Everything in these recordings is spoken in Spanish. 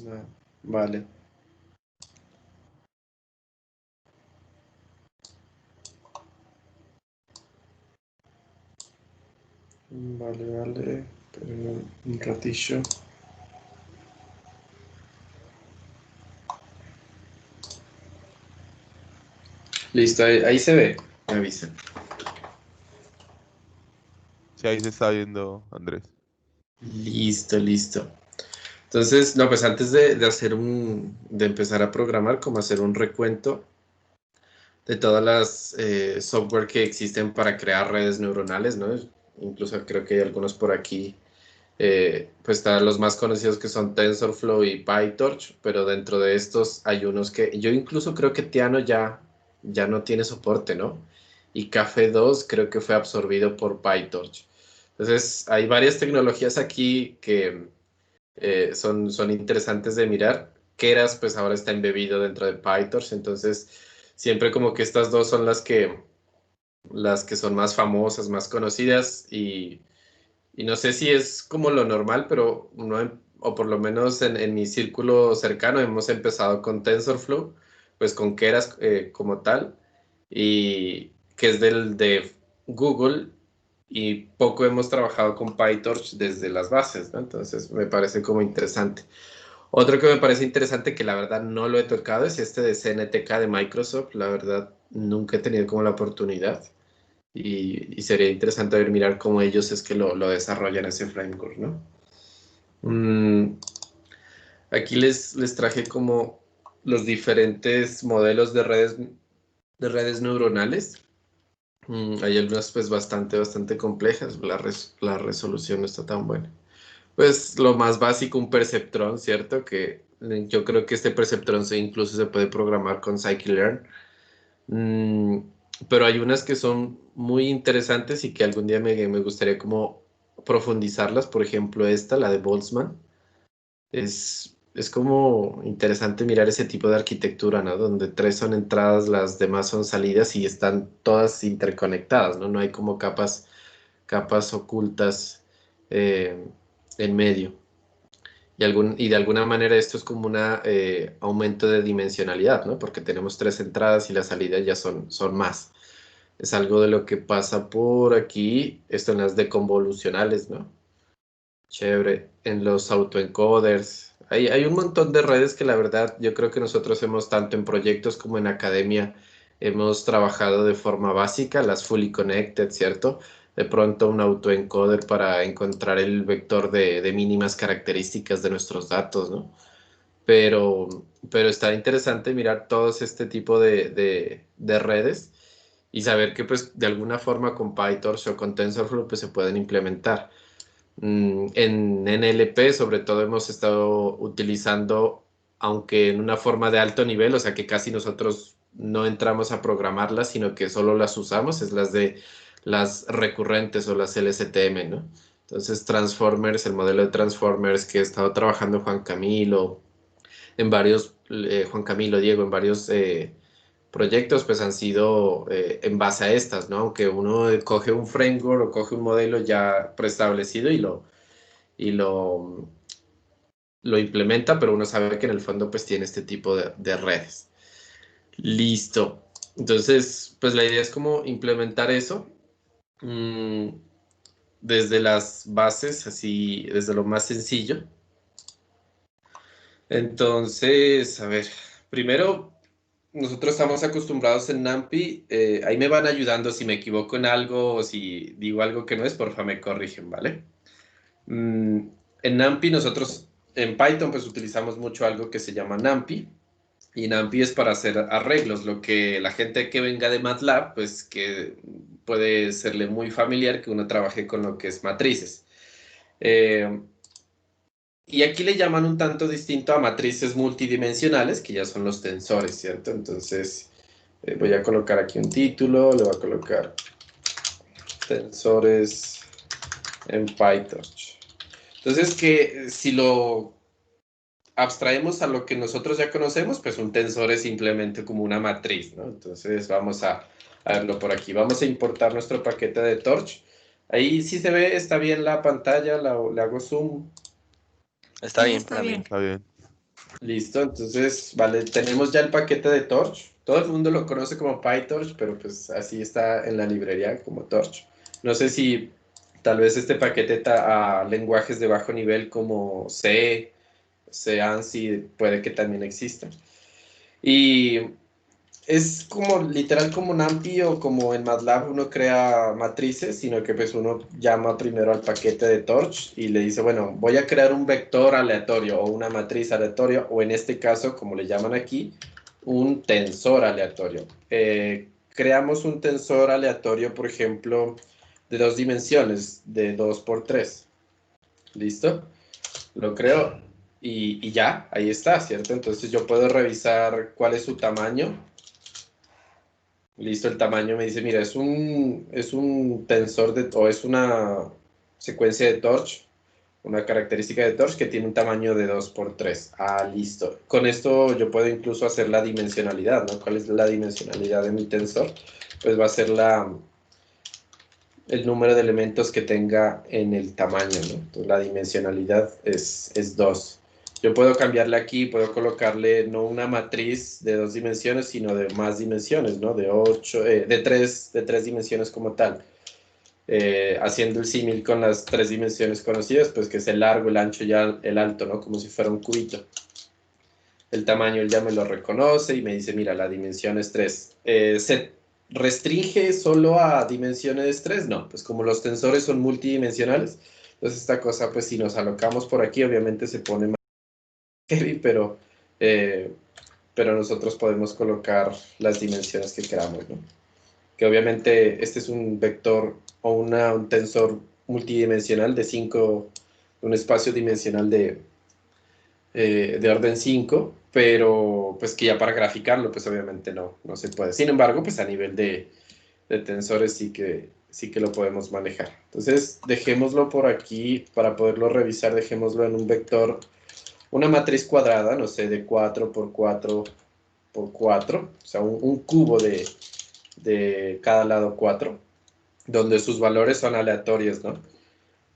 Ah, vale. Vale, vale. Pero un ratillo. Listo, ahí se ve. Me avisan. Sí, ahí se está viendo, Andrés. Listo, listo. Entonces, no, pues antes de hacer de empezar a programar, como hacer un recuento de todas las software que existen para crear redes neuronales, ¿no? Incluso creo que hay algunos por aquí. Pues están los más conocidos que son TensorFlow y PyTorch, pero dentro de estos hay unos que yo incluso creo que Tiano ya no tiene soporte, ¿no? Y Café 2 creo que fue absorbido por PyTorch. Entonces, hay varias tecnologías aquí que son interesantes de mirar. Keras, pues ahora está embebido dentro de PyTorch, entonces siempre como que estas dos son las que son más famosas, más conocidas y no sé si es como lo normal, pero o por lo menos en mi círculo cercano hemos empezado con TensorFlow, pues con Keras como tal, y que es de Google, y poco hemos trabajado con PyTorch desde las bases, ¿no? Entonces me parece como interesante. Otro que me parece interesante, que la verdad no lo he tocado, es este de CNTK de Microsoft. La verdad nunca he tenido como la oportunidad y sería interesante ver, mirar cómo ellos es que lo desarrollan ese framework, ¿no? Mm, aquí les traje como los diferentes modelos de redes neuronales. Hay algunas pues bastante complejas, la resolución no está tan buena. Pues lo más básico, un perceptrón, ¿cierto? Que yo creo que este perceptrón incluso se puede programar con scikit-learn. Mm, pero hay unas que son muy interesantes y que algún día me gustaría como profundizarlas. Por ejemplo, esta, la de Boltzmann. Es como interesante mirar ese tipo de arquitectura, ¿no? Donde tres son entradas, las demás son salidas y están todas interconectadas, ¿no? No hay como capas ocultas eh, en medio. Y de alguna manera esto es como un aumento de dimensionalidad, ¿no? Porque tenemos tres entradas y las salidas ya son más. Es algo de lo que pasa por aquí, esto en las deconvolucionales, ¿no? Chévere. En los autoencoders. Hay un montón de redes que la verdad yo creo que nosotros hemos, tanto en proyectos como en academia, hemos trabajado de forma básica, las fully connected, ¿cierto? De pronto un autoencoder para encontrar el vector de mínimas características de nuestros datos, ¿no? Pero está interesante mirar todos este tipo de redes y saber que pues de alguna forma con PyTorch o con TensorFlow pues se pueden implementar. En NLP sobre todo hemos estado utilizando, aunque en una forma de alto nivel, o sea que casi nosotros no entramos a programarlas, sino que solo las usamos, es las recurrentes o las LSTM, ¿no? Entonces Transformers, el modelo de Transformers que he estado trabajando Juan Camilo, Juan Camilo, Diego, en varios proyectos, pues han sido en base a estas, ¿no? Aunque uno coge un framework o coge un modelo ya preestablecido y lo implementa, pero uno sabe que en el fondo pues tiene este tipo de redes. Listo. Entonces, pues la idea es como implementar eso mm, desde las bases, así, desde lo más sencillo. Entonces, a ver, primero, nosotros estamos acostumbrados en NumPy, ahí me van ayudando si me equivoco en algo o si digo algo que no es, porfa me corrigen, ¿vale? Mm, en NumPy nosotros en Python pues utilizamos mucho algo que se llama NumPy y NumPy es para hacer arreglos, lo que la gente que venga de MATLAB pues que puede serle muy familiar que uno trabaje con lo que es matrices. Eh, y aquí le llaman un tanto distinto a matrices multidimensionales, que ya son los tensores, ¿cierto? Entonces voy a colocar aquí un título, le voy a colocar tensores en PyTorch. Entonces, que si lo abstraemos a lo que nosotros ya conocemos, pues un tensor es simplemente como una matriz, ¿no? Entonces vamos a verlo por aquí. Vamos a importar nuestro paquete de Torch. Ahí sí se ve, está bien la pantalla, le hago zoom. Está Sí, bien está para mí. bien. Está bien. Listo, entonces, vale, tenemos ya el paquete de Torch. Todo el mundo lo conoce como PyTorch, pero pues así está en la librería como Torch. No sé si tal vez este paquete a lenguajes de bajo nivel como C, C, ANSI, puede que también exista. Y es como literal como NumPy o como en MATLAB uno crea matrices, sino que pues uno llama primero al paquete de Torch y le dice, bueno, voy a crear un vector aleatorio o una matriz aleatoria o en este caso, como le llaman aquí, un tensor aleatorio. Creamos un tensor aleatorio, por ejemplo, de 2 dimensiones, de 2 por 3. ¿Listo? Lo creo y ya, ahí está, ¿cierto? Entonces yo puedo revisar cuál es su tamaño. Listo, el tamaño me dice, mira, es un tensor o es una secuencia de torch, una característica de torch que tiene un tamaño de 2 por 3. Ah, listo. Con esto yo puedo incluso hacer la dimensionalidad, ¿no? ¿Cuál es la dimensionalidad de mi tensor? Pues va a ser el número de elementos que tenga en el tamaño, ¿no? Entonces la dimensionalidad es 2. Yo puedo cambiarle aquí, puedo colocarle no una matriz de 2 dimensiones, sino de más dimensiones, ¿no? De 8, de tres dimensiones como tal. Haciendo el símil con las 3 dimensiones conocidas, pues que es el largo, el ancho y el alto, ¿no? Como si fuera un cubito. El tamaño él ya me lo reconoce y me dice, mira, la dimensión es 3. ¿Se restringe solo a dimensiones 3? No, pues como los tensores son multidimensionales, entonces esta cosa, pues si nos alocamos por aquí, obviamente se pone más heavy, eh, pero nosotros podemos colocar las dimensiones que queramos, ¿no? Que obviamente este es un vector o un tensor multidimensional de 5, un espacio dimensional de orden 5, pero pues que ya para graficarlo, pues obviamente no se puede. Sin embargo, pues a nivel de tensores sí que lo podemos manejar. Entonces, dejémoslo por aquí para poderlo revisar, dejémoslo en un vector, una matriz cuadrada, no sé, de 4 por 4 por 4, o sea, un cubo de cada lado 4, donde sus valores son aleatorios, ¿no?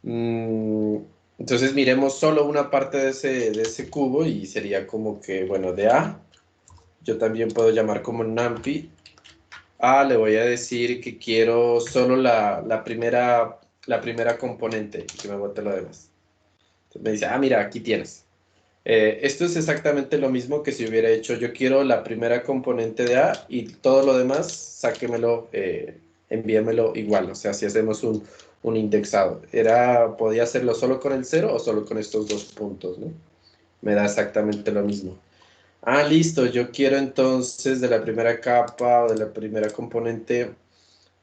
Mm, entonces miremos solo una parte de ese cubo y sería como que, bueno, de A, yo también puedo llamar como NumPy. A le voy a decir que quiero solo la primera componente y que me bote lo demás. Entonces me dice, mira, aquí tienes. Esto es exactamente lo mismo que si hubiera hecho, yo quiero la primera componente de A y todo lo demás, sáquemelo, envíamelo igual. O sea, si hacemos un indexado. Podía hacerlo solo con el 0 o solo con estos 2 puntos, ¿no? Me da exactamente lo mismo. Listo, yo quiero entonces de la primera capa o de la primera componente,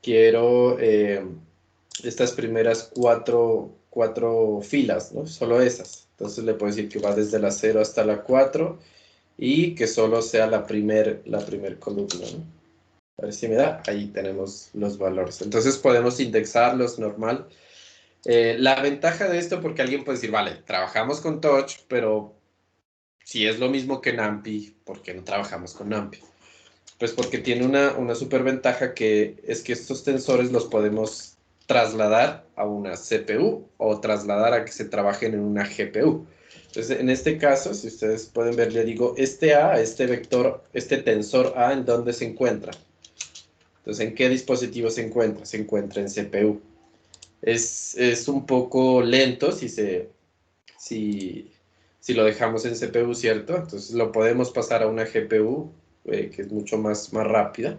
quiero estas primeras cuatro filas, ¿no? Solo esas. Entonces le puedo decir que va desde la 0 hasta la 4 y que solo sea la primer columna, ¿no? A ver si me da. Ahí tenemos los valores. Entonces podemos indexarlos normal. La ventaja de esto, porque alguien puede decir, vale, trabajamos con Touch, pero si es lo mismo que NumPy, ¿por qué no trabajamos con NumPy? Pues porque tiene una super ventaja que es que estos tensores los podemos trasladar a una CPU o trasladar a que se trabajen en una GPU. Entonces, en este caso, si ustedes pueden ver, le digo, este vector, este tensor A, ¿en dónde se encuentra? Entonces, ¿en qué dispositivo se encuentra? Se encuentra en CPU. Es un poco lento si, si lo dejamos en CPU, ¿cierto? Entonces lo podemos pasar a una GPU, que es mucho más rápida.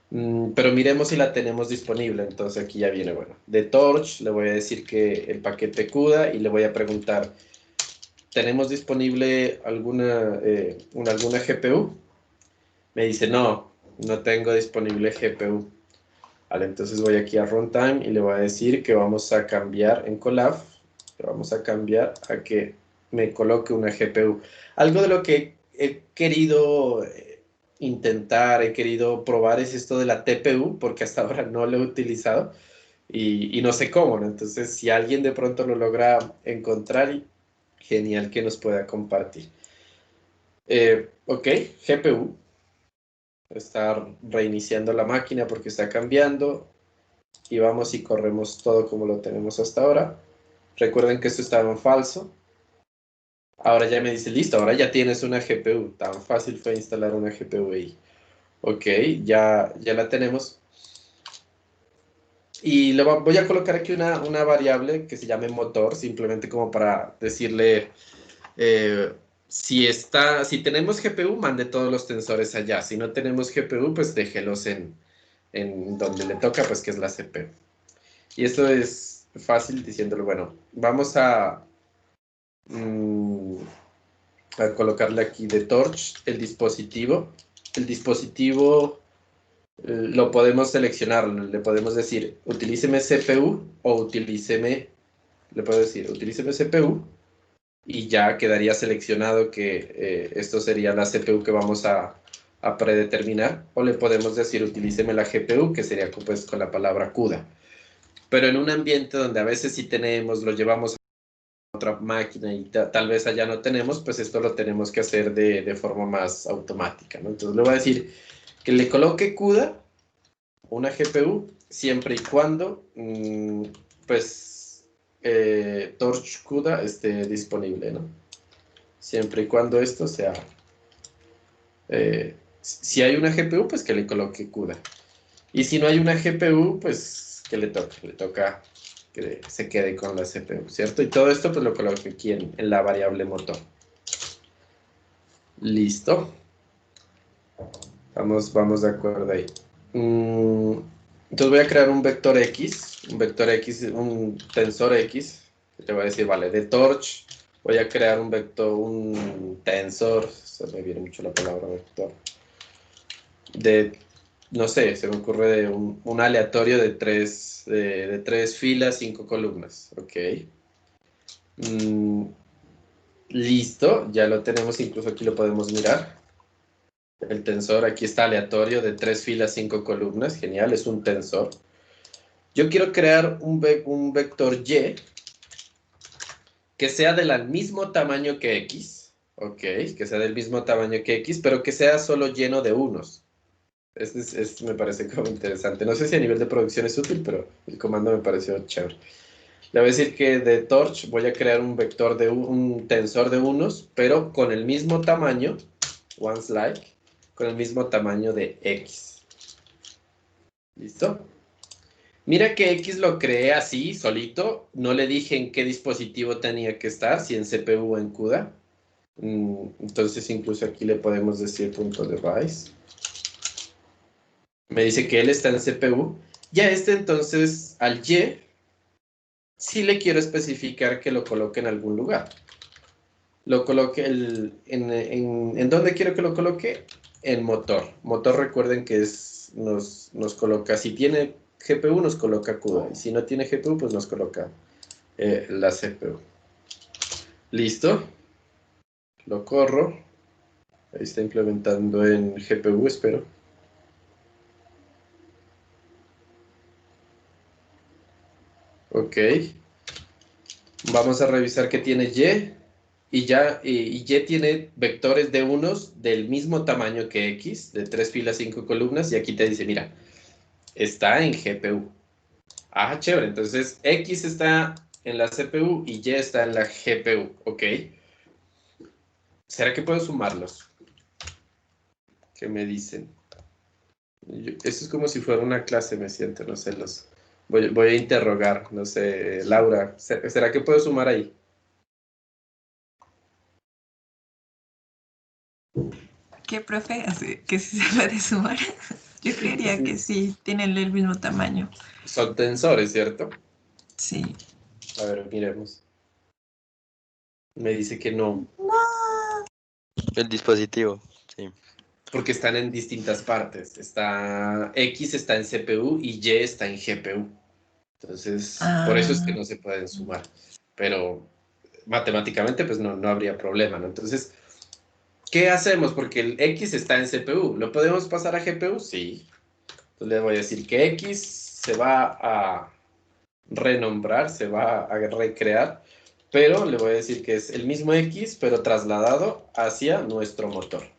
Pero miremos si la tenemos disponible. Entonces aquí ya viene, bueno, de Torch, le voy a decir que el paquete CUDA y le voy a preguntar, ¿tenemos disponible alguna GPU? Me dice, no tengo disponible GPU. Vale, entonces voy aquí a Runtime y le voy a decir que vamos a cambiar en Colab, que vamos a cambiar a que me coloque una GPU. Algo de lo que he querido intentar, he querido probar es esto de la TPU, porque hasta ahora no lo he utilizado y no sé cómo, ¿no? Entonces, si alguien de pronto lo logra encontrar, genial que nos pueda compartir. Ok, GPU. Está reiniciando la máquina porque está cambiando. Y vamos y corremos todo como lo tenemos hasta ahora. Recuerden que esto estaba en falso. Ahora ya me dice, listo, ahora ya tienes una GPU. Tan fácil fue instalar una GPU ahí. Ok, ya la tenemos. Y voy a colocar aquí una variable que se llame motor, simplemente como para decirle, si tenemos GPU, mande todos los tensores allá. Si no tenemos GPU, pues déjelos en donde le toca, pues que es la CPU. Y esto es fácil diciéndole, bueno, vamos mm, a colocarle aquí de torch el dispositivo. El dispositivo lo podemos seleccionar, le podemos decir, utilíceme CPU o le puedo decir, utilíceme CPU y ya quedaría seleccionado que esto sería la CPU que vamos a predeterminar, o le podemos decir, utilíceme la GPU, que sería pues con la palabra CUDA. Pero en un ambiente donde a veces sí tenemos, lo llevamos a otra máquina y tal vez allá no tenemos, pues esto lo tenemos que hacer de forma más automática, ¿no? Entonces le voy a decir que le coloque CUDA, una GPU, siempre y cuando, pues, Torch CUDA esté disponible, ¿no? Siempre y cuando esto sea, si hay una GPU, pues que le coloque CUDA. Y si no hay una GPU, pues que le toca que se quede con la CPU, ¿cierto? Y todo esto pues lo coloco aquí en la variable motor. Listo. Vamos de acuerdo ahí. Entonces voy a crear un vector X, un tensor X. Le voy a decir, vale, de torch voy a crear un vector, un tensor, se me viene mucho la palabra vector, no sé, se me ocurre un aleatorio de tres filas, 5 columnas, ok. Listo, ya lo tenemos, incluso aquí lo podemos mirar. El tensor aquí está aleatorio de 3 filas, 5 columnas, genial, es un tensor. Yo quiero crear un vector Y que sea del mismo tamaño que X, ok, que sea del mismo tamaño que X, pero que sea solo lleno de unos. Me parece como interesante. No sé si a nivel de producción es útil, pero el comando me pareció chévere. Le voy a decir que de torch voy a crear un vector un tensor de unos, pero con el mismo tamaño, ones like, con el mismo tamaño de X. ¿Listo? Mira que X lo creé así, solito. No le dije en qué dispositivo tenía que estar, si en CPU o en CUDA. Entonces incluso aquí le podemos decir .device. Me dice que él está en CPU. Ya entonces al Y sí le quiero especificar que lo coloque en algún lugar. Lo coloque ¿en dónde quiero que lo coloque? En motor. Motor, recuerden que nos coloca, si tiene GPU nos coloca CUDA, y si no tiene GPU pues nos coloca la CPU. Listo. Lo corro. Ahí está implementando en GPU, espero. Ok. Vamos a revisar que tiene Y. Y Y tiene vectores de unos del mismo tamaño que X, de 3 filas, 5 columnas. Y aquí te dice, mira, está en GPU. Ah, chévere. Entonces, X está en la CPU y Y está en la GPU. Ok. ¿Será que puedo sumarlos? ¿Qué me dicen? Esto es como si fuera una clase, me siento, no sé, voy a interrogar, no sé, Laura, ¿será que puedo sumar ahí? ¿Qué, profe? ¿Que si se puede sumar? Yo creería que sí, tienen el mismo tamaño. Son tensores, ¿cierto? Sí. A ver, miremos. Me dice que no. El dispositivo, sí. Porque están en distintas partes. X está en CPU y Y está en GPU. Entonces, por eso es que no se pueden sumar. Pero matemáticamente, pues no habría problema, ¿no? Entonces, ¿qué hacemos? Porque el X está en CPU. ¿Lo podemos pasar a GPU? Sí. Entonces le voy a decir que X se va a renombrar, se va a recrear, pero le voy a decir que es el mismo X, pero trasladado hacia nuestro motor.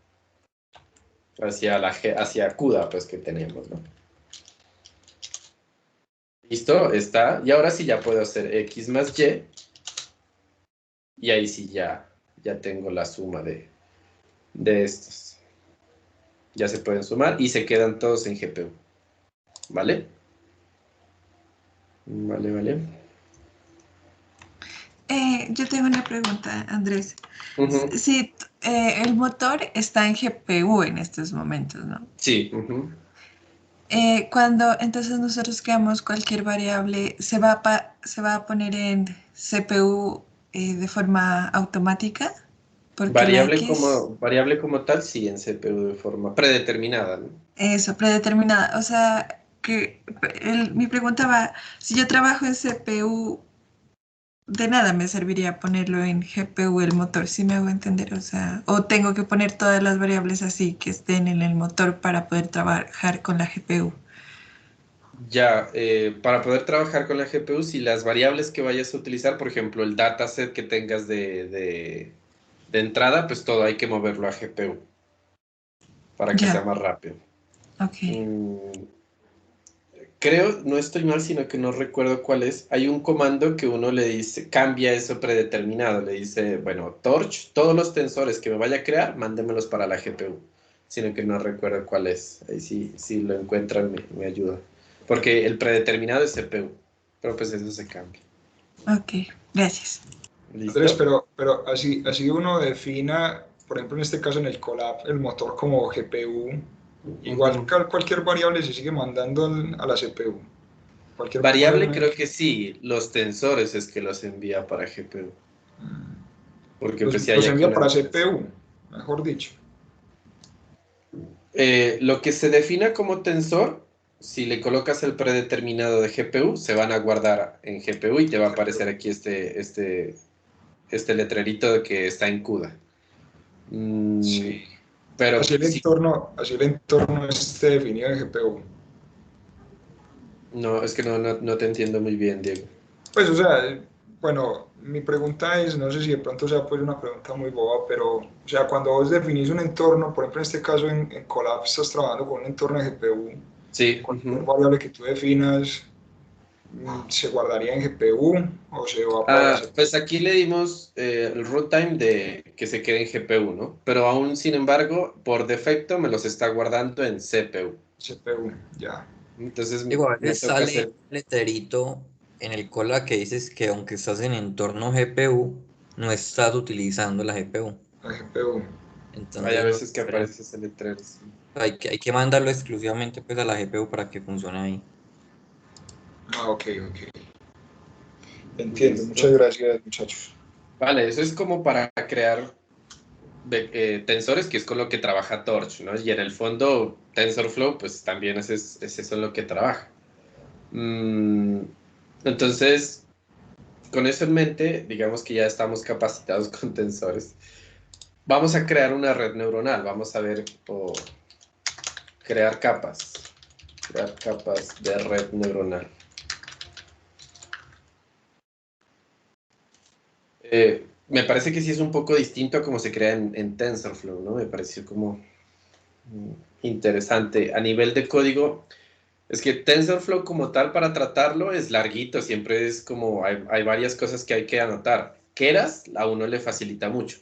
Hacia CUDA, pues, que tenemos, ¿no? Listo, está. Y ahora sí ya puedo hacer X más Y. Y ahí sí ya ya tengo la suma de estos. Ya se pueden sumar y se quedan todos en GPU. ¿Vale? Vale. Yo tengo una pregunta, Andrés. Ujú. Si el motor está en GPU en estos momentos, ¿no? Sí. Ujú. Cuando entonces nosotros creamos cualquier variable, se va a poner en CPU de forma automática, porque la X, Variable como tal, sí, en CPU de forma predeterminada, ¿no? eso, predeterminada. O sea, que mi pregunta va, si yo trabajo en CPU, de nada me serviría ponerlo en GPU el motor, si me hago entender, o sea, o tengo que poner todas las variables así que estén en el motor para poder trabajar con la GPU. Ya, para poder trabajar con la GPU, si las variables que vayas a utilizar, por ejemplo, el dataset que tengas de entrada, pues todo hay que moverlo a GPU para que sea Ya, más rápido. ok. Creo, no estoy mal, sino que no recuerdo cuál es. Hay un comando que uno le dice, cambia eso predeterminado. Le dice, bueno, torch, todos los tensores que me vaya a crear, mándemelos para la GPU. Sino que no recuerdo cuál es. Ahí sí, si lo encuentran, me ayuda. Porque el predeterminado es CPU. Pero pues eso se cambia. Ok, gracias. Andrés, ¿Listo? pero así uno defina, por ejemplo, en este caso en el Colab, el motor como GPU, igual Ujú. cualquier variable se sigue mandando a la CPU. Cualquier Variable variable creo que sí. Los tensores es que los envía para GPU. Porque pues si hay los aquí envía una para diferencia. CPU, mejor dicho. Lo que se defina como tensor, si le colocas el predeterminado de GPU, se van a guardar en GPU y te va a aparecer aquí este letrerito de que está en CUDA. Sí. Pero sí, Así el entorno esté definido en GPU. no, es que no te entiendo muy bien, Diego. Pues, o sea, bueno, mi pregunta es, no sé si de pronto sea pues una pregunta muy boba, pero, o sea, cuando vos definís un entorno, por ejemplo, en este caso en Colab estás trabajando con un entorno de GPU, Sí, cualquier variable que tú definas se guardaría en GPU o se va para la CPU. Pues aquí le dimos el runtime de que se quede en GPU, ¿no? Pero aún, sin embargo, por defecto me los está guardando en CPU. CPU, ya. Entonces Digo, a me veces toca sale hacer. un letrerito en el cola que dices que aunque estás en entorno GPU, no estás utilizando la GPU. La GPU. Hay a Entonces no veces es que diferente. aparece ese letrero. Sí. Hay que mandarlo exclusivamente pues a la GPU para que funcione ahí. Ah, ok, ok. Entiendo, muchas Listo. gracias, muchachos. Vale, eso es como para crear tensores, que es con lo que trabaja Torch, ¿no? Y en el fondo, TensorFlow, pues también es eso en lo que trabaja. Mm, entonces, con eso en mente, digamos que ya estamos capacitados con tensores. Vamos a crear una red neuronal. Vamos a ver, crear capas. Crear capas de red neuronal. Me parece que sí es un poco distinto a cómo se crea en TensorFlow, ¿no? Me pareció como interesante. A nivel de código, es que TensorFlow como tal para tratarlo es larguito, siempre es como, hay varias cosas que hay que anotar. Keras a uno le facilita mucho.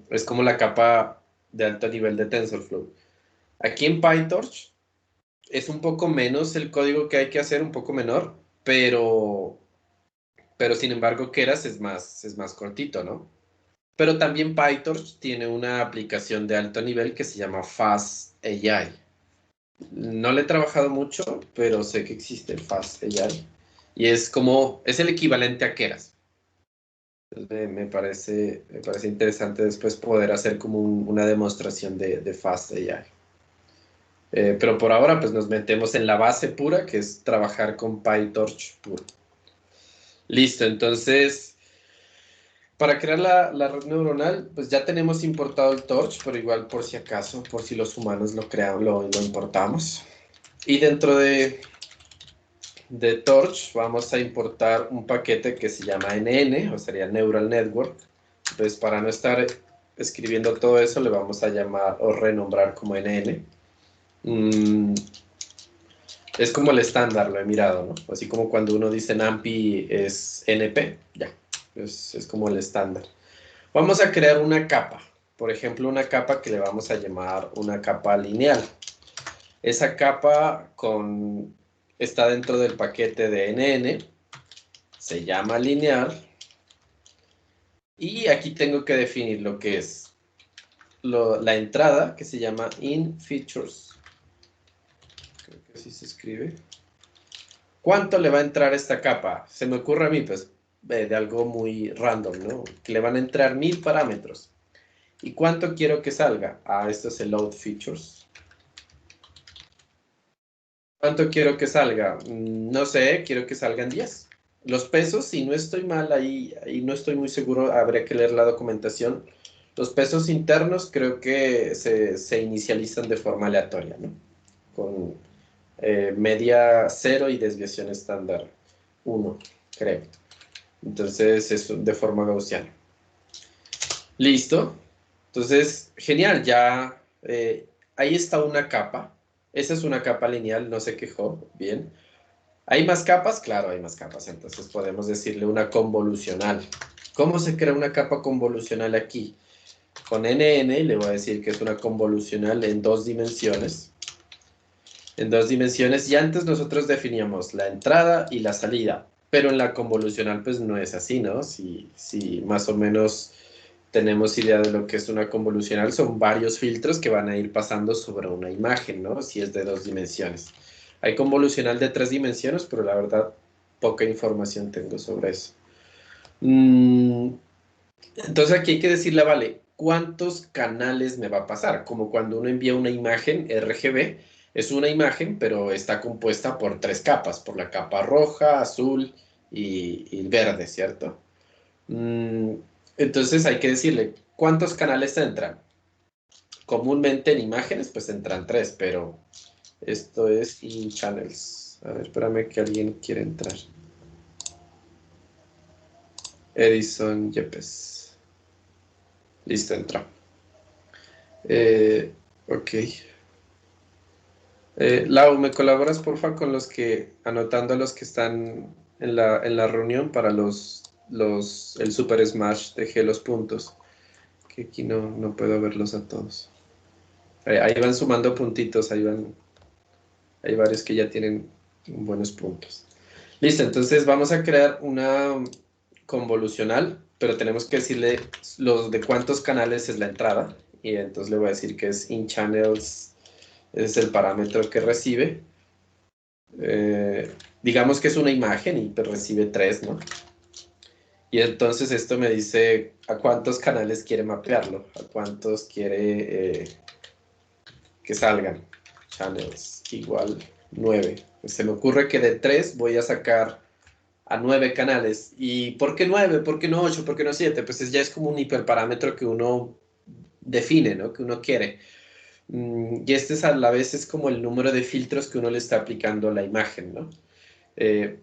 Es como la capa de alto nivel de TensorFlow. Aquí en PyTorch es un poco menos el código que hay que hacer, un poco menor, pero sin embargo Keras es más cortito, ¿no? Pero también PyTorch tiene una aplicación de alto nivel que se llama FastAI. No le he trabajado mucho, pero sé que existe el FastAI. Y es el equivalente a Keras. Entonces, me parece interesante después poder hacer como una demostración de FastAI. Pero por ahora, pues nos metemos en la base pura, que es trabajar con PyTorch puro. Listo, entonces, para crear la red neuronal, pues ya tenemos importado el Torch, pero igual por si acaso, por si los humanos lo creamos, lo importamos. Y dentro de Torch vamos a importar un paquete que se llama NN, o sería Neural Network. Entonces, para no estar escribiendo todo eso, le vamos a llamar o renombrar como NN. Es como el estándar, lo he mirado, ¿no? Así como cuando uno dice NAMPI es NP, ya. Es como el estándar. Vamos a crear una capa. Por ejemplo, una capa que le vamos a llamar una capa lineal. Esa capa está dentro del paquete de NN. Se llama lineal. Y aquí tengo que definir lo que es la entrada, que se llama inFeatures. Creo que así se escribe. ¿Cuánto le va a entrar a esta capa? Se me ocurre a mí, pues, de algo muy random, ¿no? Que le van a entrar 1000 parámetros. ¿Y cuánto quiero que salga? Esto es el load features. ¿Cuánto quiero que salga? No sé, quiero que salgan 10. Los pesos, si no estoy mal, ahí no estoy muy seguro, habría que leer la documentación. Los pesos internos creo que se inicializan de forma aleatoria, ¿no? Con media 0 y desviación estándar 1, creo. Entonces es de forma gaussiana. Listo. Entonces, genial, ya ahí está una capa. Esa es una capa lineal, no se quejó, bien. ¿Hay más capas? Claro, hay más capas. Entonces podemos decirle una convolucional. ¿Cómo se crea una capa convolucional aquí? Con NN le voy a decir que es una convolucional en 2 dimensiones. En 2 dimensiones, y antes nosotros definíamos la entrada y la salida, pero en la convolucional pues no es así, ¿no? Si más o menos tenemos idea de lo que es una convolucional, son varios filtros que van a ir pasando sobre una imagen, ¿no? Si es de 2 dimensiones. Hay convolucional de 3 dimensiones, pero la verdad poca información tengo sobre eso. Entonces aquí hay que decirle, vale, ¿cuántos canales me va a pasar? Como cuando uno envía una imagen RGB, es una imagen, pero está compuesta por 3 capas, por la capa roja, azul y verde, ¿cierto? Entonces hay que decirle, ¿cuántos canales entran? Comúnmente en imágenes, pues entran 3, pero esto es in channels. A ver, espérame que alguien quiere entrar. Edison Yepes. Listo, entró. Ok. Lau, ¿me colaboras, porfa, con anotando a los que están en la reunión para el Super Smash? Dejé los puntos, que aquí no puedo verlos a todos. Ahí van sumando puntitos, hay varios que ya tienen buenos puntos. Listo, entonces vamos a crear una convolucional, pero tenemos que decirle de cuántos canales es la entrada, y entonces le voy a decir que es in channels, es el parámetro que recibe. Digamos que es una imagen y pues recibe 3, ¿no? Y entonces esto me dice a cuántos canales quiere mapearlo, a cuántos quiere que salgan. Channels igual 9. Se me ocurre que de 3 voy a sacar a 9 canales. ¿Y por qué 9? ¿Por qué no 8? ¿Por qué no 7? Pues ya es como un hiperparámetro que uno define, ¿no? Que uno quiere. Y este a la vez es como el número de filtros que uno le está aplicando a la imagen, ¿no?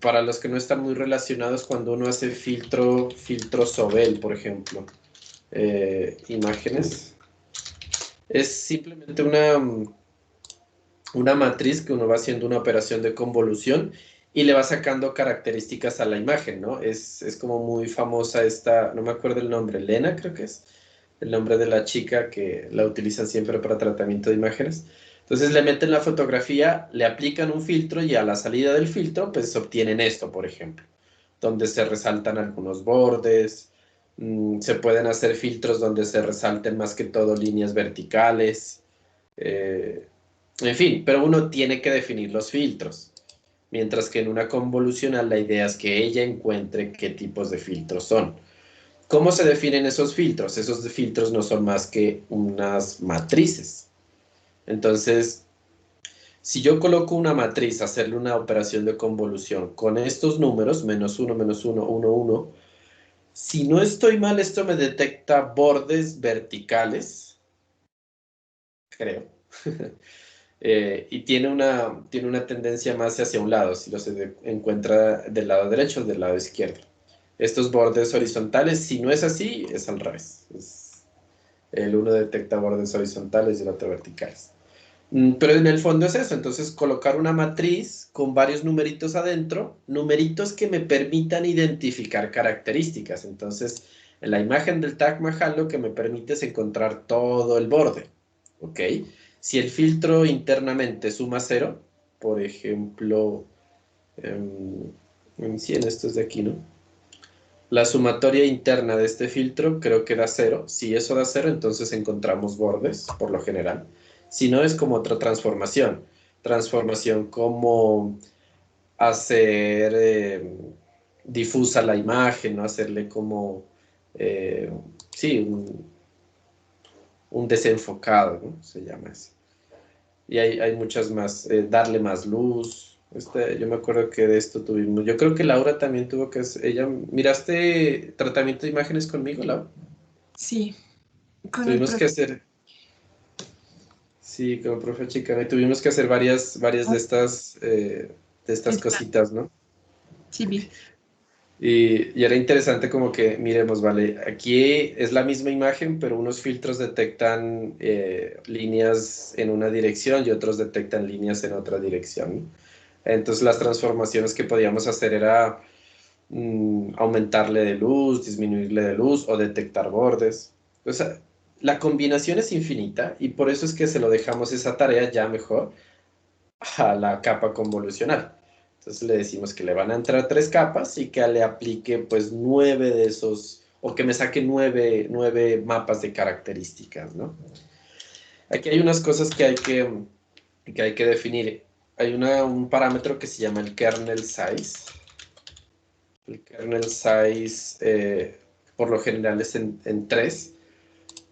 Para los que no están muy relacionados, cuando uno hace filtro Sobel, por ejemplo, imágenes, es simplemente una matriz que uno va haciendo una operación de convolución y le va sacando características a la imagen, ¿no? Es como muy famosa esta, no me acuerdo el nombre, Lena creo que es el nombre de la chica que la utilizan siempre para tratamiento de imágenes. Entonces le meten la fotografía, le aplican un filtro y a la salida del filtro pues obtienen esto, por ejemplo, donde se resaltan algunos bordes, se pueden hacer filtros donde se resalten más que todo líneas verticales, en fin, pero uno tiene que definir los filtros, mientras que en una convolucional la idea es que ella encuentre qué tipos de filtros son. ¿Cómo se definen esos filtros? Esos filtros no son más que unas matrices. Entonces, si yo coloco una matriz, hacerle una operación de convolución con estos números, -1, -1, 1, 1, si no estoy mal, esto me detecta bordes verticales, creo. Y tiene una tendencia más hacia un lado, si los encuentra del lado derecho o del lado izquierdo. Estos bordes horizontales, si no es así, es al revés. El uno detecta bordes horizontales y el otro verticales. Pero en el fondo es eso, entonces colocar una matriz con varios numeritos adentro, numeritos que me permitan identificar características. Entonces, En la imagen del Taj Mahal lo que me permite es encontrar todo el borde, ¿ok? Si el filtro internamente suma 0, por ejemplo, en estos de aquí, ¿no? La sumatoria interna de este filtro creo que da 0. Si eso da 0, entonces encontramos bordes, por lo general. Si no, es como otra transformación. Transformación como hacer difusa la imagen, ¿no? Hacerle como, sí, un desenfocado, ¿no? Se llama eso. Y hay muchas más, darle más luz. Yo me acuerdo que de esto tuvimos. Yo creo que Laura también tuvo que hacer. ¿Miraste tratamiento de imágenes conmigo, Laura? Sí, con el Tuvimos que hacer. Sí, con el profe Chicane. Tuvimos que hacer varias de estas cositas, ¿no? Sí, vi. Y era interesante como que, miremos, vale, aquí es la misma imagen, pero unos filtros detectan líneas en una dirección y otros detectan líneas en otra dirección, ¿no? Entonces las transformaciones que podíamos hacer era aumentarle de luz, disminuirle de luz o detectar bordes. O sea, la combinación es infinita y por eso es que se lo dejamos esa tarea ya mejor a la capa convolucional. Entonces le decimos que le van a entrar 3 capas y que le aplique pues 9 de esos, o que me saque 9 mapas de características, ¿no? Aquí hay unas cosas que hay que definir. Hay un parámetro que se llama el kernel size. El kernel size por lo general es en 3.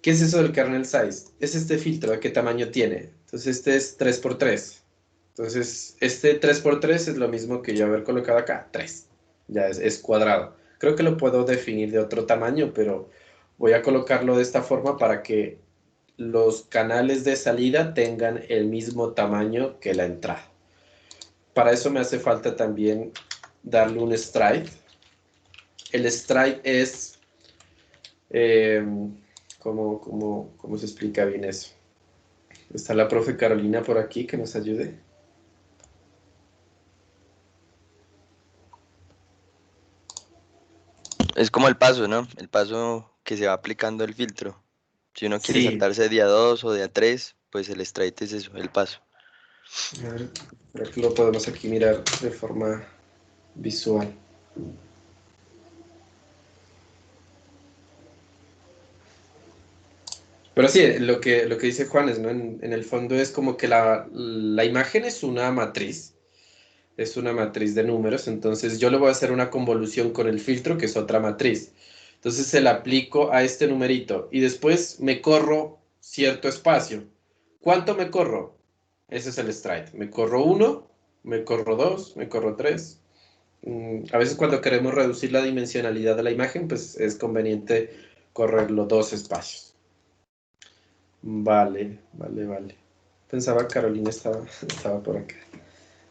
¿Qué es eso del kernel size? Es este filtro, ¿de qué tamaño tiene? Entonces este es 3×3. Entonces, este 3×3 es lo mismo que yo haber colocado acá, 3. Ya es cuadrado. Creo que lo puedo definir de otro tamaño, pero voy a colocarlo de esta forma para que los canales de salida tengan el mismo tamaño que la entrada. Para eso me hace falta también darle un stride. El stride es... ¿cómo se explica bien eso? Está la profe Carolina por aquí que nos ayude. Es como el paso, ¿no? El paso que se va aplicando el filtro. Si uno quiere Sí, saltarse de A2 o de A3, pues el straight es eso, el paso. a ver, por aquí lo podemos aquí mirar de forma visual. Pero sí, lo que dice Juanes, ¿no? En el fondo es como que la imagen es una matriz de números, entonces yo le voy a hacer una convolución con el filtro, que es otra matriz. Entonces se la aplico a este numerito y después me corro cierto espacio. ¿Cuánto me corro? Ese es el stride. Me corro 1, me corro 2, me corro 3. A veces cuando queremos reducir la dimensionalidad de la imagen, pues es conveniente correr los 2 espacios. Vale. Pensaba que Carolina estaba por acá.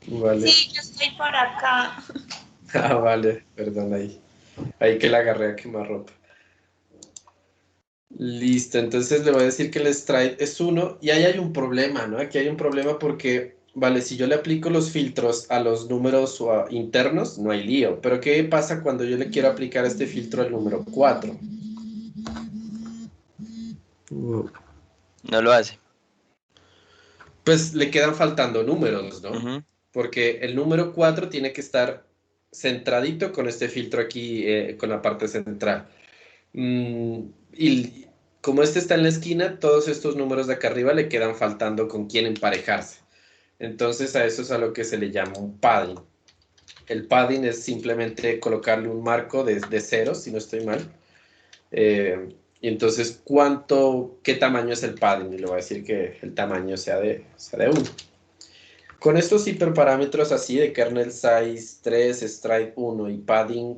Vale. Sí, yo estoy por acá. Ah, vale, perdón ahí. Ahí que la agarré a quemarropa. Listo, entonces le voy a decir que el stride es 1 y ahí hay un problema, ¿no? Aquí hay un problema porque, vale, si yo le aplico los filtros a los números internos, no hay lío. Pero ¿qué pasa cuando yo le quiero aplicar este filtro al número 4? No lo hace. Pues le quedan faltando números, ¿no? Ujú. Porque el número 4 tiene que estar centradito con este filtro aquí, con la parte central. Y como este está en la esquina, todos estos números de acá arriba le quedan faltando con quién emparejarse. Entonces a eso es a lo que se le llama un padding. El padding es simplemente colocarle un marco de ceros, si no estoy mal. Y entonces, ¿qué tamaño es el padding? Y le voy a decir que el tamaño sea de 1. Con estos hiperparámetros así de kernel size 3, stride 1 y padding,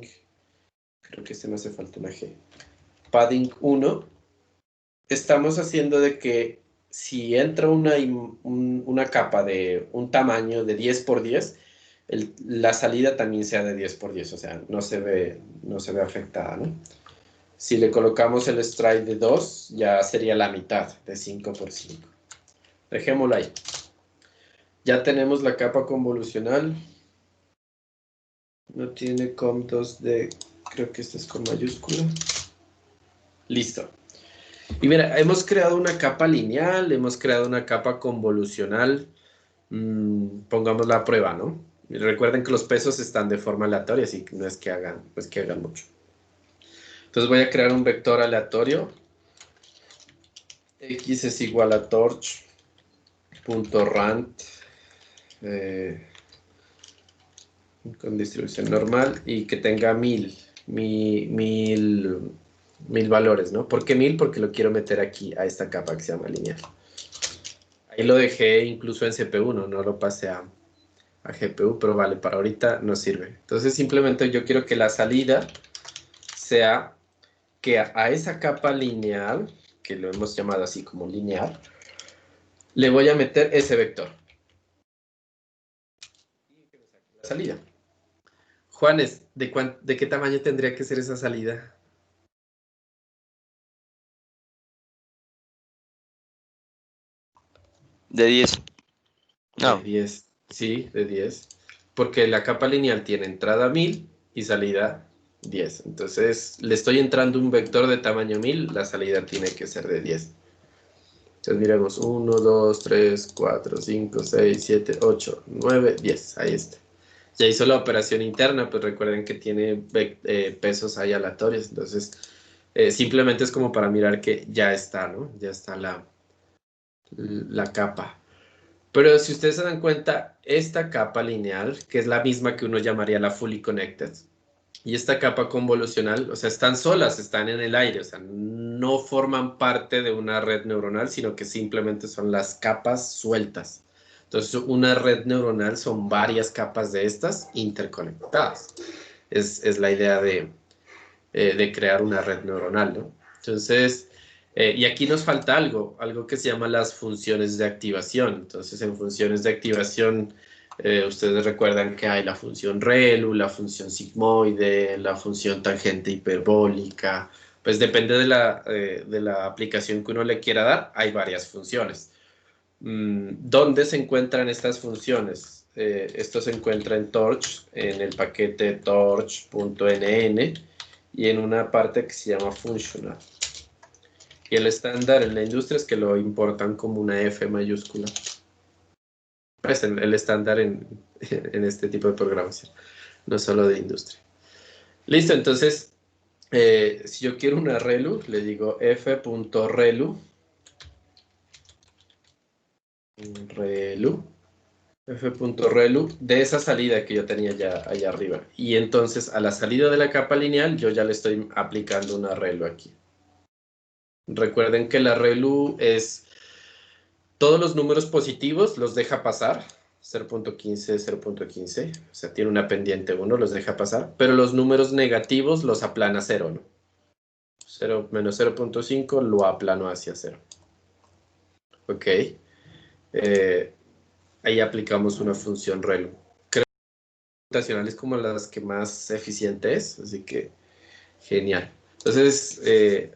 creo que este me hace falta una G. Padding 1, estamos haciendo de que si entra una capa de un tamaño de 10×10, la salida también sea de 10×10, o sea, no se ve afectada, ¿no? Si le colocamos el stride de 2, ya sería la mitad de 5×5. Dejémoslo ahí. Ya tenemos la capa convolucional. No tiene com2D, creo que esta es con mayúscula. Listo. Y mira, hemos creado una capa lineal, hemos creado una capa convolucional. Pongamos la prueba, ¿no? Y recuerden que los pesos están de forma aleatoria, así que no es que hagan mucho. Entonces voy a crear un vector aleatorio. X es igual a torch.rand con distribución normal y que tenga 1000 valores, ¿no? ¿Por qué 1000? Porque lo quiero meter aquí a esta capa que se llama lineal. Ahí lo dejé incluso en CPU, no lo pasé a GPU, pero vale, para ahorita no sirve. Entonces simplemente yo quiero que la salida sea que a esa capa lineal, que lo hemos llamado así como lineal, le voy a meter ese vector. La salida. Juanes, ¿de qué tamaño tendría que ser esa salida? De 10. No. De 10. Sí, de 10. Porque la capa lineal tiene entrada 1000 y salida 10. Entonces, le estoy entrando un vector de tamaño 1000, la salida tiene que ser de 10. Entonces, miremos 1, 2, 3, 4, 5, 6, 7, 8, 9, 10. Ahí está. Ya hizo la operación interna, pues recuerden que tiene pesos ahí aleatorios. Entonces, simplemente es como para mirar que ya está, ¿no? Ya está la capa. Pero si ustedes se dan cuenta, esta capa lineal, que es la misma que uno llamaría la fully connected, y esta capa convolucional, o sea, están solas, están en el aire, o sea, no forman parte de una red neuronal, sino que simplemente son las capas sueltas. Entonces, una red neuronal son varias capas de estas interconectadas. Es la idea de crear una red neuronal, ¿no? Entonces, y aquí nos falta algo que se llama las funciones de activación. Entonces, en funciones de activación, ustedes recuerdan que hay la función ReLU, la función sigmoide, la función tangente hiperbólica. Pues depende de la aplicación que uno le quiera dar, hay varias funciones. ¿Dónde se encuentran estas funciones? Esto se encuentra en Torch, en el paquete torch.nn y en una parte que se llama functional. Y el estándar en la industria es que lo importan como una F mayúscula. Es el estándar en este tipo de programación, no solo de industria. Listo, entonces, si yo quiero una ReLU, le digo f.ReLU. f.ReLU de esa salida que yo tenía ya allá arriba. Y entonces a la salida de la capa lineal yo ya le estoy aplicando una ReLU aquí. Recuerden que la ReLU es todos los números positivos los deja pasar, 0.15, 0.15, o sea, tiene una pendiente 1, los deja pasar, pero los números negativos los aplana a 0, ¿no? 0 menos 0.5 lo aplano hacia 0. Ok. Ahí aplicamos una función ReLU. Creo que computacionales como las que más eficiente es, así que genial. Entonces,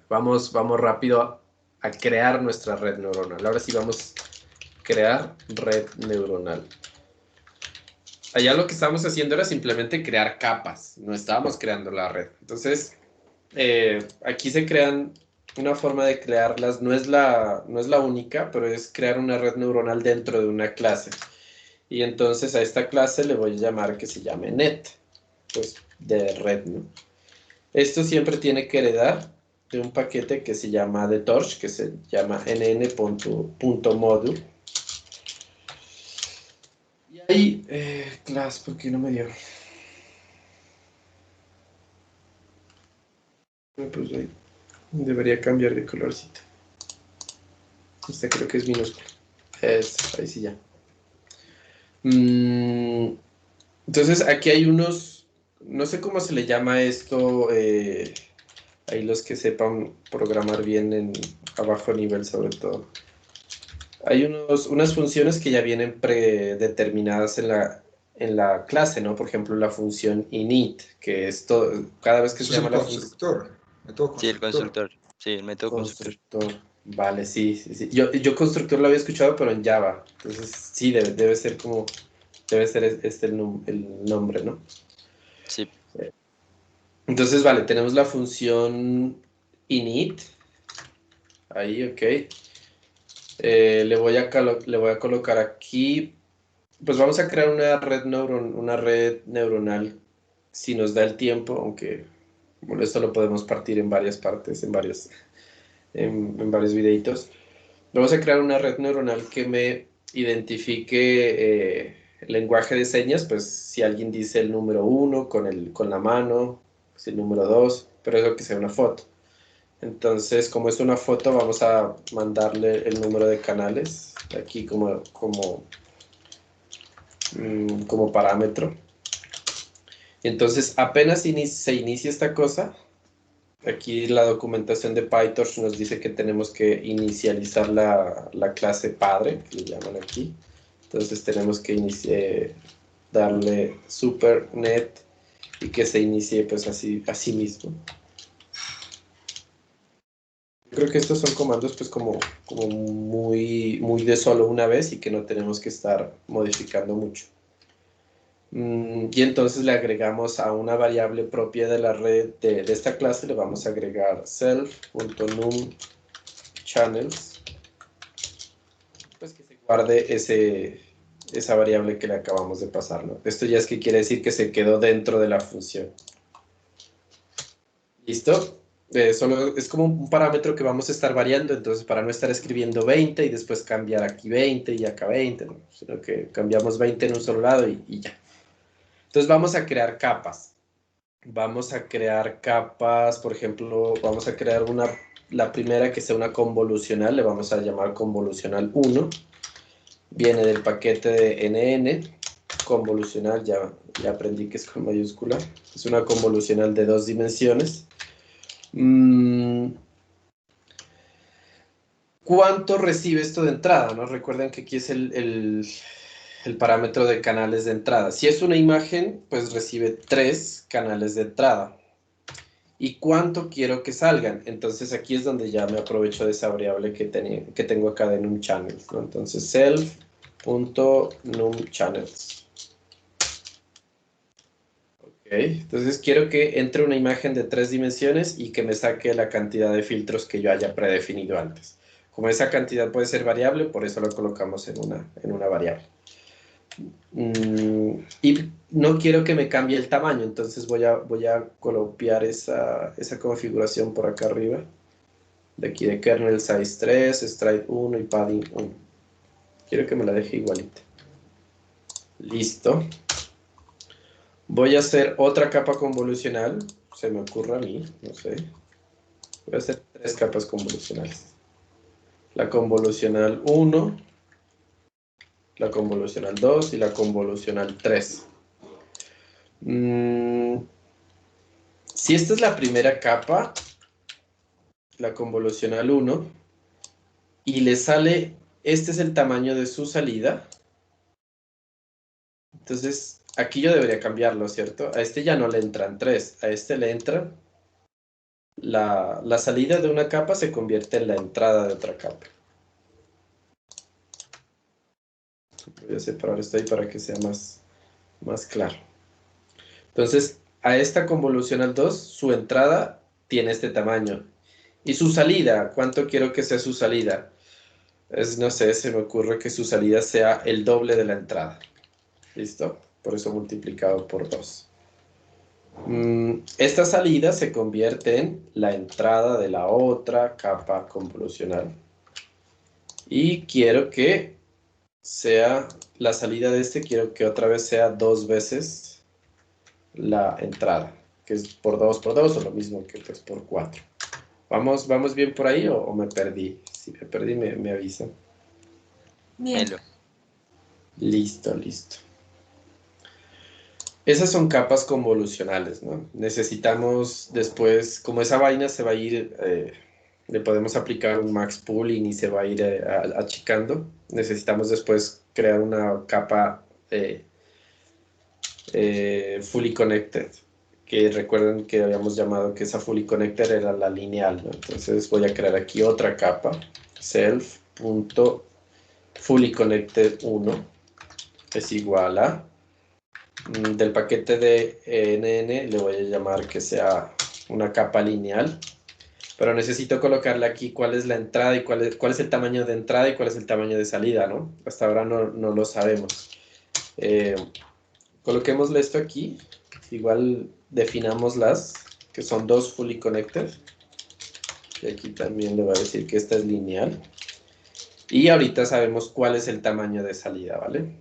vamos rápido a crear nuestra red neuronal. Ahora sí vamos a crear red neuronal. Allá lo que estábamos haciendo era simplemente crear capas, no estábamos creando la red. Entonces, aquí se crean una forma de crearlas, no es la única, pero es crear una red neuronal dentro de una clase. Y entonces a esta clase le voy a llamar que se llame net, pues de red, ¿no? Esto siempre tiene que heredar de un paquete que se llama de Torch, que se llama nn.module. Y ahí, class, ¿por qué no me dio? Pues ahí debería cambiar de colorcito. Este creo que es minúsculo. Ahí sí ya. Entonces aquí hay unos, no sé cómo se le llama esto, hay los que sepan programar bien a bajo nivel sobre todo. Hay unas funciones que ya vienen predeterminadas en la clase, ¿no? Por ejemplo, la función init, que es todo, cada vez que se llama la función. Sí, el constructor. Sí, el método constructor. Vale, sí. Yo constructor lo había escuchado, pero en Java. Entonces, sí, debe ser como, debe ser este el nombre, ¿no? Sí. Entonces, vale, tenemos la función init. Ahí, ok. Le voy a colocar aquí, pues vamos a crear una red neuronal si nos da el tiempo, aunque bueno, esto lo podemos partir en varias partes, en varios videitos. Vamos a crear una red neuronal que me identifique el lenguaje de señas, pues si alguien dice el número 1 con la mano, pues el número 2, pero eso que sea una foto. Entonces, como es una foto, vamos a mandarle el número de canales aquí como parámetro. Entonces, apenas se inicia esta cosa, aquí la documentación de PyTorch nos dice que tenemos que inicializar la clase padre, que le llaman aquí. Entonces, tenemos que darle supernet y que se inicie pues así mismo. Creo que estos son comandos pues como muy de solo una vez y que no tenemos que estar modificando mucho. Y entonces le agregamos a una variable propia de la red de esta clase, le vamos a agregar self.numChannels, pues que se guarde esa variable que le acabamos de pasar, ¿no? Esto ya es que quiere decir que se quedó dentro de la función. ¿Listo? Solo es como un parámetro que vamos a estar variando, entonces para no estar escribiendo 20 y después cambiar aquí 20 y acá 20, ¿no? Sino que cambiamos 20 en un solo lado y ya. Entonces vamos a crear capas. Vamos a crear capas, por ejemplo, vamos a crear la primera que sea una convolucional, le vamos a llamar convolucional 1. Viene del paquete de NN, convolucional, ya aprendí que es con mayúscula. Es una convolucional de 2 dimensiones. ¿Cuánto recibe esto de entrada? ¿No? Recuerden que aquí es el parámetro de canales de entrada. Si es una imagen, pues recibe 3 canales de entrada. ¿Y cuánto quiero que salgan? Entonces aquí es donde ya me aprovecho de esa variable que tengo acá de numChannels, ¿no? Entonces self.numChannels. Entonces quiero que entre una imagen de 3 dimensiones y que me saque la cantidad de filtros que yo haya predefinido antes. Como esa cantidad puede ser variable, por eso lo colocamos en una variable. Y no quiero que me cambie el tamaño, entonces voy a copiar esa configuración por acá arriba. De aquí de kernel size 3, stride 1 y padding 1. Quiero que me la deje igualita. Listo. Voy a hacer otra capa convolucional, se me ocurre a mí, no sé. Voy a hacer 3 capas convolucionales. La convolucional 1, la convolucional 2 y la convolucional 3. Si esta es la primera capa, la convolucional 1, y le sale, este es el tamaño de su salida, entonces aquí yo debería cambiarlo, ¿cierto? A este ya no le entran 3, a este le entran, la salida de una capa se convierte en la entrada de otra capa. Voy a separar esto ahí para que sea más claro. Entonces, a esta convolucional 2, su entrada tiene este tamaño. Y su salida, ¿cuánto quiero que sea su salida? No sé, se me ocurre que su salida sea el doble de la entrada. ¿Listo? Por eso multiplicado por 2. Esta salida se convierte en la entrada de la otra capa convolucional. Y quiero que sea la salida de este, quiero que otra vez sea 2 veces la entrada, que es por 2 por 2 o lo mismo que pues por 4. ¿Vamos bien por ahí o me perdí? Si me perdí me avisan. Bien. Listo. Esas son capas convolucionales, ¿no? Necesitamos después, como esa vaina se va a ir, le podemos aplicar un max pooling y se va a ir achicando. Necesitamos después crear una capa fully connected, que recuerden que habíamos llamado que esa fully connected era la lineal, ¿no? Entonces voy a crear aquí otra capa, self.fullyConnected1 es igual a, del paquete de NN le voy a llamar que sea una capa lineal, Pero necesito colocarle aquí cuál es la entrada y cuál es el tamaño de entrada y cuál es el tamaño de salida, ¿no? Hasta ahora no lo sabemos. Coloquémosle esto aquí. Igual definamos que son dos fully connected. Y aquí también le voy a decir que esta es lineal. Y ahorita sabemos cuál es el tamaño de salida, ¿vale?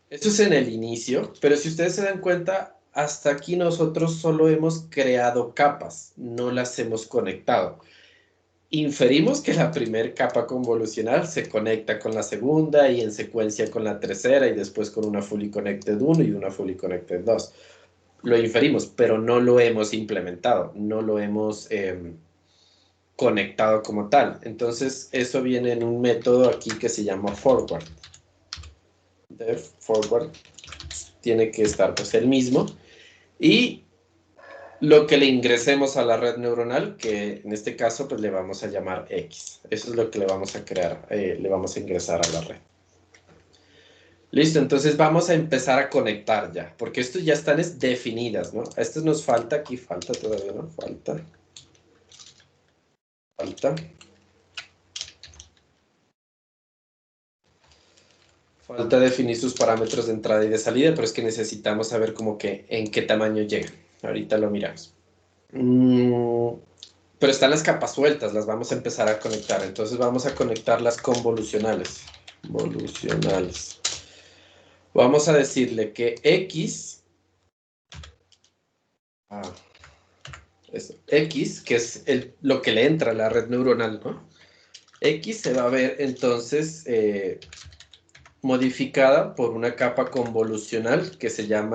Esto es en el inicio, pero si ustedes se dan cuenta, hasta aquí nosotros solo hemos creado capas, no las hemos conectado. Inferimos que la primera capa convolucional se conecta con la segunda y en secuencia con la tercera y después con una fully connected 1 y una fully connected 2. Lo inferimos, pero no lo hemos implementado, no lo hemos conectado como tal. Entonces, eso viene en un método aquí que se llama forward. Forward tiene que estar pues el mismo. Y lo que le ingresemos a la red neuronal, que en este caso pues le vamos a llamar X. Eso es lo que le vamos a crear, le vamos a ingresar a la red. Listo, entonces vamos a empezar a conectar ya, porque estos ya están definidas, ¿no? A estas nos falta, aquí falta todavía, ¿no? Falta. Falta definir sus parámetros de entrada y de salida, pero es que necesitamos saber como que en qué tamaño llegan. Ahorita lo miramos. Pero están las capas sueltas, las vamos a empezar a conectar. Entonces vamos a conectar las convolucionales. Vamos a decirle que X, X, que es lo que le entra a la red neuronal, ¿no? X se va a ver entonces modificada por una capa convolucional que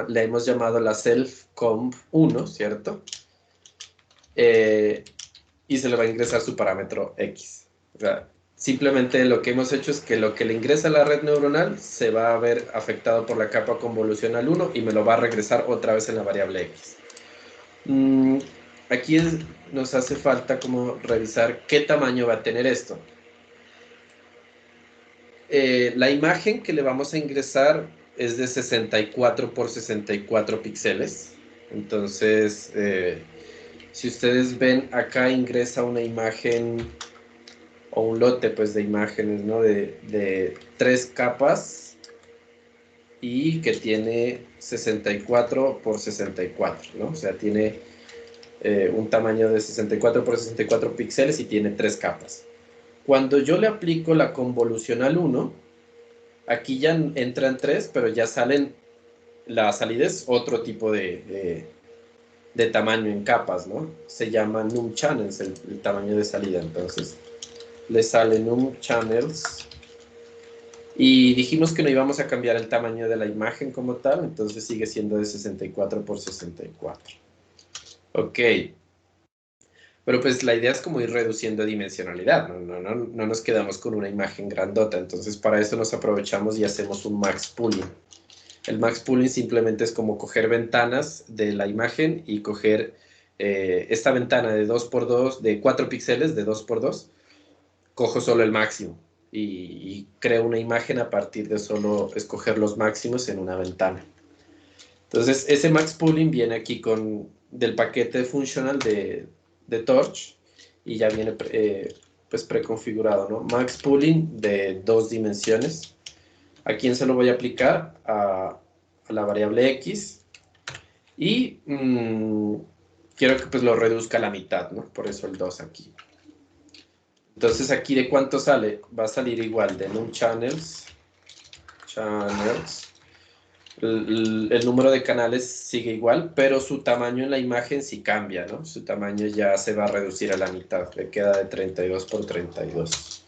le hemos llamado la self-conv1, ¿cierto? Y se le va a ingresar su parámetro X. O sea, simplemente lo que hemos hecho es que lo que le ingresa a la red neuronal se va a ver afectado por la capa convolucional 1 y me lo va a regresar otra vez en la variable X. Aquí nos hace falta como revisar qué tamaño va a tener esto. La imagen que le vamos a ingresar es de 64 por 64 píxeles. Entonces, si ustedes ven, acá ingresa una imagen o un lote pues, de imágenes, ¿no? de 3 capas y que tiene 64 por 64, ¿no? O sea, tiene un tamaño de 64 por 64 píxeles y tiene 3 capas. Cuando yo le aplico la convolucional 1, aquí ya entran 3, pero ya salen, la salida es otro tipo de tamaño en capas, ¿no? Se llama num channels, el tamaño de salida. Entonces, le sale num channels. Y dijimos que no íbamos a cambiar el tamaño de la imagen como tal, entonces sigue siendo de 64 por 64. Ok. Pero pues la idea es como ir reduciendo dimensionalidad, no nos quedamos con una imagen grandota, entonces para eso nos aprovechamos y hacemos un max pooling. El max pooling simplemente es como coger ventanas de la imagen y coger esta ventana de 2x2, de 4 píxeles de 2x2, cojo solo el máximo y creo una imagen a partir de solo escoger los máximos en una ventana. Entonces ese max pooling viene aquí del paquete funcional de Torch y ya viene pues preconfigurado, ¿no? Max pooling de 2 dimensiones. ¿A quién se lo voy a aplicar? A la variable X. Y quiero que pues lo reduzca a la mitad, ¿no? Por eso el 2 aquí. Entonces aquí ¿de cuánto sale? Va a salir igual de num channels. El número de canales sigue igual, pero su tamaño en la imagen sí cambia, ¿no? Su tamaño ya se va a reducir a la mitad, le queda de 32 por 32.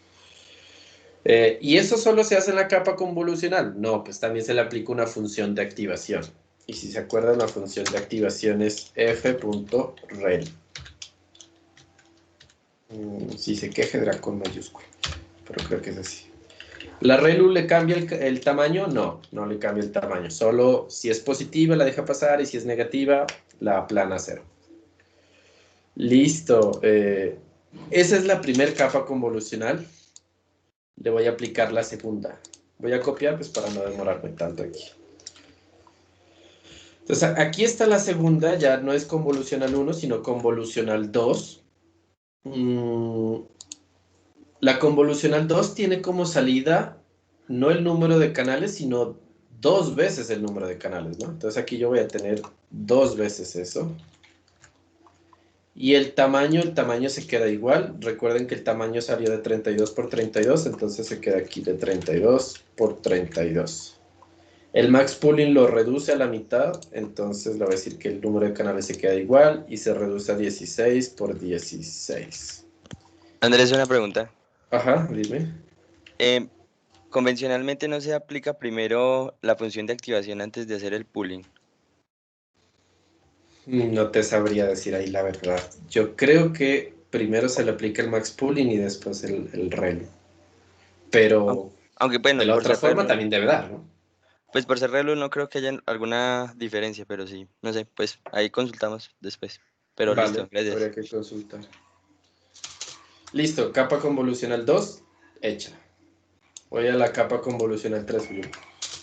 ¿Y eso solo se hace en la capa convolucional? No, pues también se le aplica una función de activación. Y si se acuerdan, la función de activación es f.rel. Si se queja, será con mayúscula, pero creo que es así. ¿La relu le cambia el tamaño? No le cambia el tamaño. Solo si es positiva la deja pasar y si es negativa la aplana a 0. Listo. Esa es la primera capa convolucional. Le voy a aplicar la segunda. Voy a copiar pues para no demorarme tanto aquí. Entonces aquí está la segunda, ya no es convolucional 1, sino convolucional 2. La convolucional 2 tiene como salida no el número de canales, sino 2 veces el número de canales, ¿no? Entonces aquí yo voy a tener 2 veces eso. Y el tamaño se queda igual. Recuerden que el tamaño salió de 32 por 32, entonces se queda aquí de 32 por 32. El max pooling lo reduce a la mitad, entonces le voy a decir que el número de canales se queda igual y se reduce a 16 por 16. Andrés, una pregunta. Ajá, dime. Convencionalmente no se aplica primero la función de activación antes de hacer el pooling. No te sabría decir ahí la verdad. Yo creo que primero se le aplica el max pooling y después el relu. Pero Aunque de bueno, la por otra ser forma relu, también debe dar, ¿no? pues por ser relu no creo que haya alguna diferencia, pero sí, no sé, pues ahí consultamos después. Pero listo, Vale, gracias. habría que consultar. Listo, capa convolucional 2, hecha. Voy a la capa convolucional 3.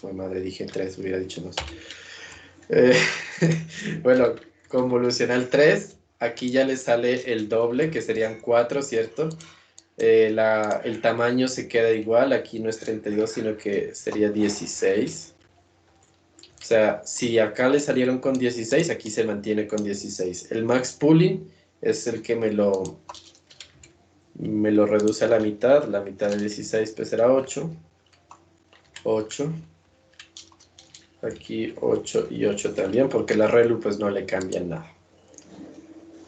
Uy, madre, dije 3, hubiera dicho 2. Bueno, convolucional 3, aquí ya le sale el doble, que serían 4, ¿cierto? El tamaño se queda igual, aquí no es 32, sino que sería 16. O sea, si acá le salieron con 16, aquí se mantiene con 16. El max pooling es el que me lo reduce a la mitad de 16 pues será 8. 8. Aquí 8 y 8 también, porque la relu pues no le cambian nada.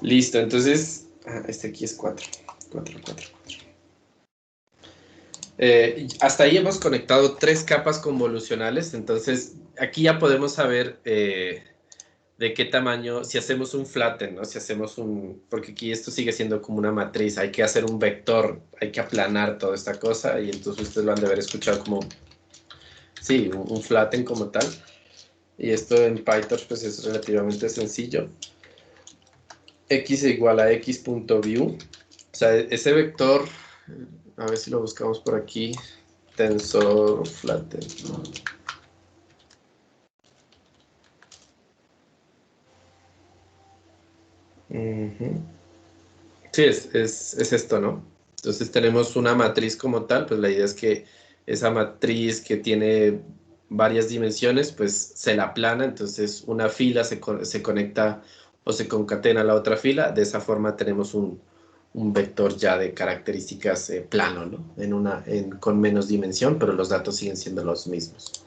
Listo, entonces, este aquí es 4. 4, 4, 4. Hasta ahí hemos conectado 3 capas convolucionales, entonces aquí ya podemos saber de qué tamaño, si hacemos un flatten, ¿no? Si hacemos porque aquí esto sigue siendo como una matriz, hay que hacer un vector, hay que aplanar toda esta cosa, y entonces ustedes lo han de haber escuchado como, sí, un flatten como tal. Y esto en PyTorch pues es relativamente sencillo. X igual a x.view. O sea, ese vector, a ver si lo buscamos por aquí, tensor flatten. Sí, es esto, ¿no? Entonces tenemos una matriz como tal, pues la idea es que esa matriz que tiene varias dimensiones, pues se la aplana, entonces una fila se conecta o se concatena a la otra fila, de esa forma tenemos un vector ya de características plano, ¿no? Con menos dimensión, pero los datos siguen siendo los mismos.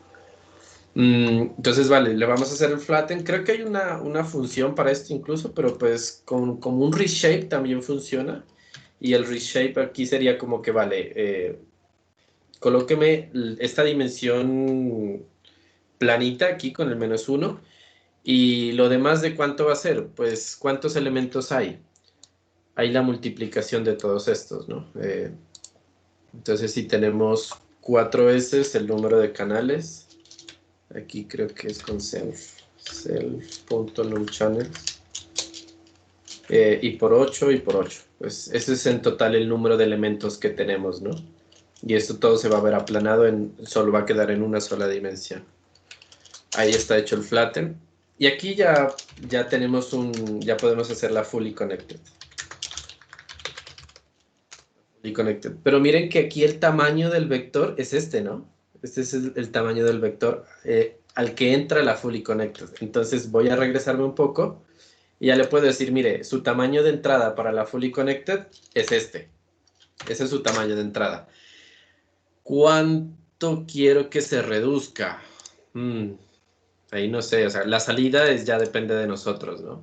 Entonces, vale, le vamos a hacer el flatten. Creo que hay una función para esto incluso, pero pues como un reshape también funciona. Y el reshape aquí sería como que, vale, colóqueme esta dimensión planita aquí con el -1. Y lo demás, ¿de cuánto va a ser? Pues, ¿cuántos elementos hay? Hay la multiplicación de todos estos, ¿no? Entonces, si tenemos 4 veces el número de canales, aquí creo que es con self.nullChannels, y por 8 y por 8. Pues ese es en total el número de elementos que tenemos, ¿no? Y esto todo se va a ver aplanado, solo va a quedar en una sola dimensión. Ahí está hecho el flatten. Y aquí ya tenemos ya podemos hacer la fully connected. Pero miren que aquí el tamaño del vector es este, ¿no? Este es el tamaño del vector al que entra la fully connected. Entonces voy a regresarme un poco y ya le puedo decir, mire, su tamaño de entrada para la fully connected es este. Ese es su tamaño de entrada. ¿Cuánto quiero que se reduzca? Ahí no sé, o sea, la salida ya depende de nosotros, ¿no?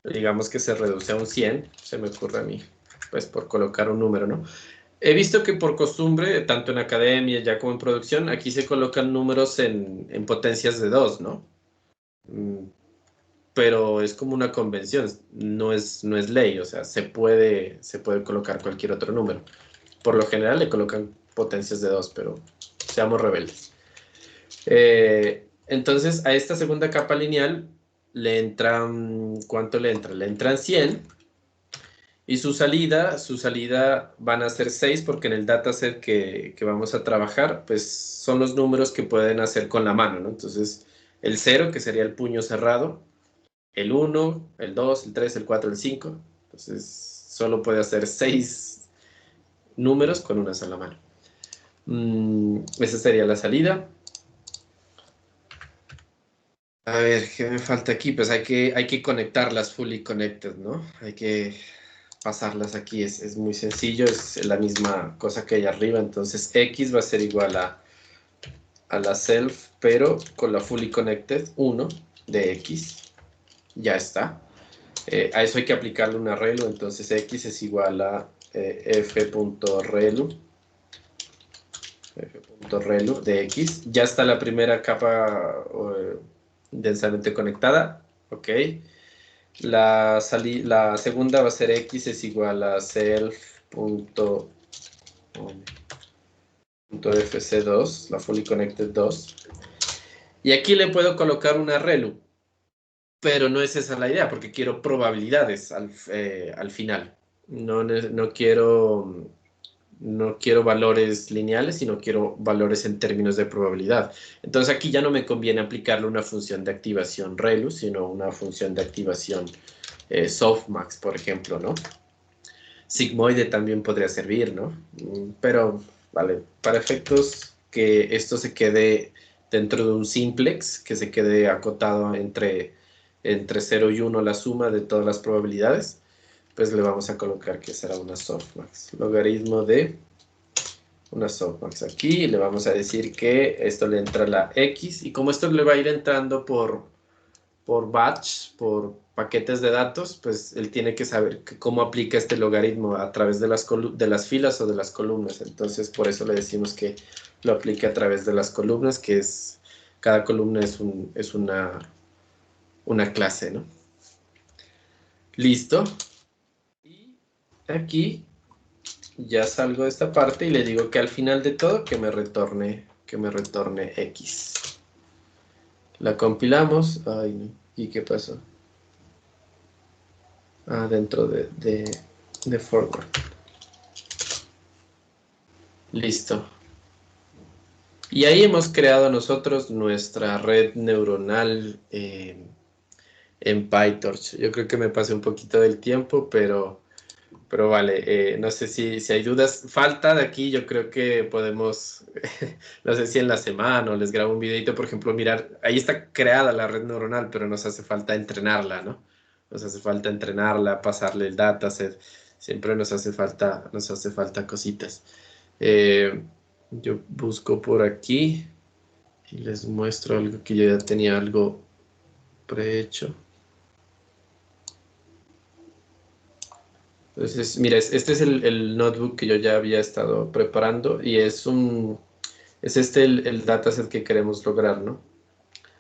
Digamos que se reduce a un 100, se me ocurre a mí, pues por colocar un número, ¿no? He visto que por costumbre, tanto en academia ya como en producción, aquí se colocan números en potencias de 2, ¿no? Pero es como una convención, no es ley, o sea, se puede colocar cualquier otro número. Por lo general le colocan potencias de 2, pero seamos rebeldes. Entonces, a esta segunda capa lineal le entran, ¿cuánto le entra? Le entran 100. Y su salida van a ser 6 porque en el dataset que vamos a trabajar, pues son los números que pueden hacer con la mano, ¿no? Entonces, el 0, que sería el puño cerrado, el 1, el 2, el 3, el 4, el 5. Entonces, solo puede hacer 6 números con una sola mano. Esa sería la salida. A ver, ¿qué me falta aquí? Pues hay que conectarlas fully connected, ¿no? Hay que pasarlas aquí, es muy sencillo, es la misma cosa que hay arriba, entonces X va a ser igual a la self, pero con la fully connected 1 de X, ya está. A eso hay que aplicarle una relu, entonces X es igual a f.relu de X, ya está la primera capa densamente conectada, ok. La segunda va a ser X es igual a self.fc2, la fully connected 2. Y aquí le puedo colocar una relu, pero no es esa la idea, porque quiero probabilidades al final. No quiero valores lineales, sino quiero valores en términos de probabilidad. Entonces aquí ya no me conviene aplicarle una función de activación relu, sino una función de activación softmax, por ejemplo, ¿no? Sigmoide también podría servir, ¿no? Pero, vale, para efectos que esto se quede dentro de un simplex, que se quede acotado entre 0 y 1 la suma de todas las probabilidades, pues le vamos a colocar que será una softmax. Logaritmo de una softmax aquí, y le vamos a decir que esto le entra la X, y como esto le va a ir entrando por batch, por paquetes de datos, pues él tiene que saber cómo aplica este logaritmo a través de las filas o de las columnas. Entonces, por eso le decimos que lo aplique a través de las columnas, que es, cada columna es una clase, ¿no? Listo. Y aquí ya salgo de esta parte y le digo que al final de todo que me retorne X. La compilamos. Ay, no. ¿Y qué pasó? Dentro de forward. Listo. Y ahí hemos creado nosotros nuestra red neuronal en PyTorch. Yo creo que me pasé un poquito del tiempo, pero vale. No sé si hay dudas. Falta de aquí, yo creo que podemos, no sé si en la semana o les grabo un videito, por ejemplo, mirar, ahí está creada la red neuronal, pero nos hace falta entrenarla, ¿no? Nos hace falta entrenarla, pasarle el dataset. Siempre nos hace falta cositas. Yo busco por aquí y les muestro algo que yo ya tenía algo prehecho. Entonces, mira, este es el notebook que yo ya había estado preparando y es el dataset que queremos lograr, ¿no?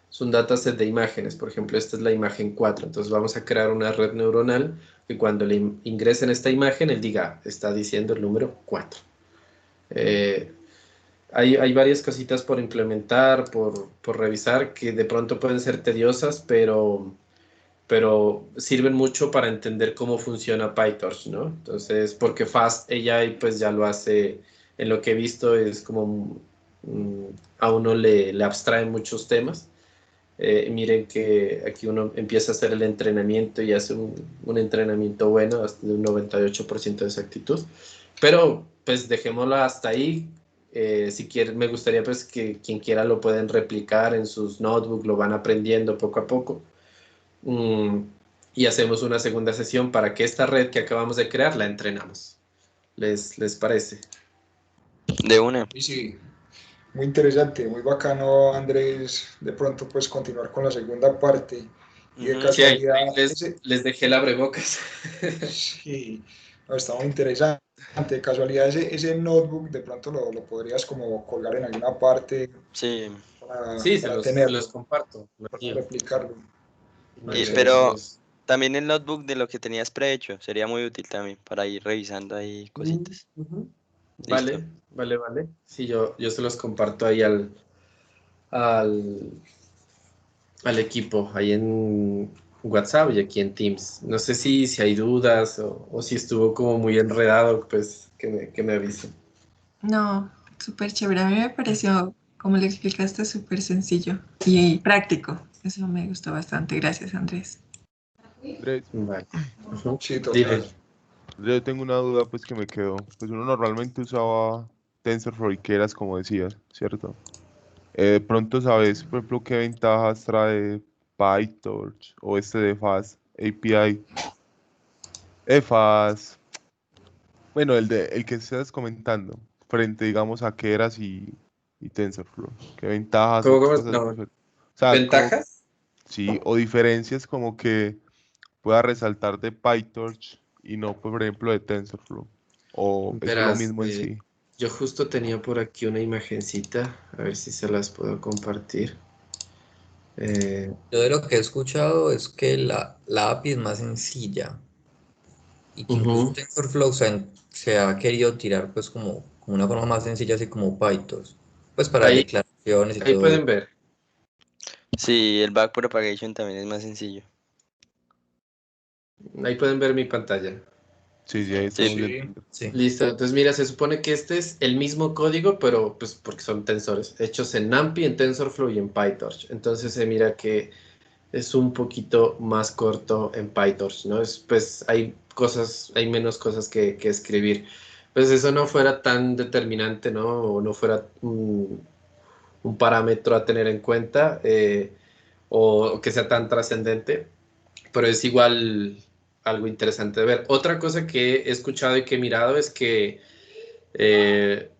Es un dataset de imágenes, por ejemplo, esta es la imagen 4, entonces vamos a crear una red neuronal que cuando le ingresen esta imagen, él diga, está diciendo el número 4. Hay varias cositas por implementar, por revisar, que de pronto pueden ser tediosas, pero sirven mucho para entender cómo funciona PyTorch, ¿no? Entonces, porque FastAI pues ya lo hace, en lo que he visto es como a uno le abstrae muchos temas. Miren que aquí uno empieza a hacer el entrenamiento y hace un entrenamiento bueno, hasta de un 98% de exactitud. Pero pues dejémoslo hasta ahí. Si quieren, me gustaría pues que quien quiera lo pueden replicar en sus notebooks, lo van aprendiendo poco a poco. Y hacemos una segunda sesión para que esta red que acabamos de crear la entrenamos. ¿Les parece? De una. Y sí, muy interesante, muy bacano, Andrés, de pronto pues continuar con la segunda parte. Y de Ujú. Sí, ahí casualidad, les dejé el abrebocas. sí, no, está muy interesante. De casualidad, ese notebook de pronto lo podrías como colgar en alguna parte Sí. Sí, se para los tenerlo, comparto. para replicarlo. Ahí se Pero los- también el notebook de lo que tenías prehecho sería muy útil también para ir revisando ahí cositas. Ujú. Listo. Vale. Sí, yo se los comparto ahí al equipo, ahí en WhatsApp y aquí en Teams. No sé si hay dudas o si estuvo como muy enredado, pues que me avisen. No, súper chévere. A mí me pareció, como le explicaste, súper sencillo y práctico. Eso me gustó bastante. Gracias, Andrés. Andrés, Vale. Ujú. Sí, Dile. total. Yo tengo una duda pues que me quedó. Pues uno normalmente usaba TensorFlow y Keras como decías, ¿cierto? De pronto sabes, por ejemplo, qué ventajas trae PyTorch o este de Fast API. Fast, bueno, el que estás comentando, frente, digamos, a Keras y TensorFlow. ¿Qué ventajas o qué ¿Cómo? cosas No. diferentes? O sea, como, ¿Ventajas? sí, o diferencias como que pueda resaltar de PyTorch y no, por ejemplo, de TensorFlow. O es lo Verás, mismo en sí. yo justo tenía por aquí una imagencita, a ver si se las puedo compartir. Eh, Yo de lo que he escuchado es que la API es más sencilla y que incluso ujú. TensorFlow se ha querido tirar pues como una forma más sencilla, así como PyTorch, pues para Ahí, declaraciones y ahí todo eso. pueden ver. Sí, el backpropagation también es más sencillo. Ahí pueden ver mi pantalla. Sí, sí, ahí Sí, estamos Sí, viendo. Sí. Listo. Entonces, mira, se supone que este es el mismo código, pero pues porque son tensores, hechos en NumPy, en TensorFlow y en PyTorch. Entonces, se mira que es un poquito más corto en PyTorch, ¿no? Pues hay menos cosas que escribir. Pues eso no fuera tan determinante, ¿no? O no fuera un parámetro a tener en cuenta, o que sea tan trascendente, pero es igual algo interesante de ver. Otra cosa que he escuchado y que he mirado es que eh,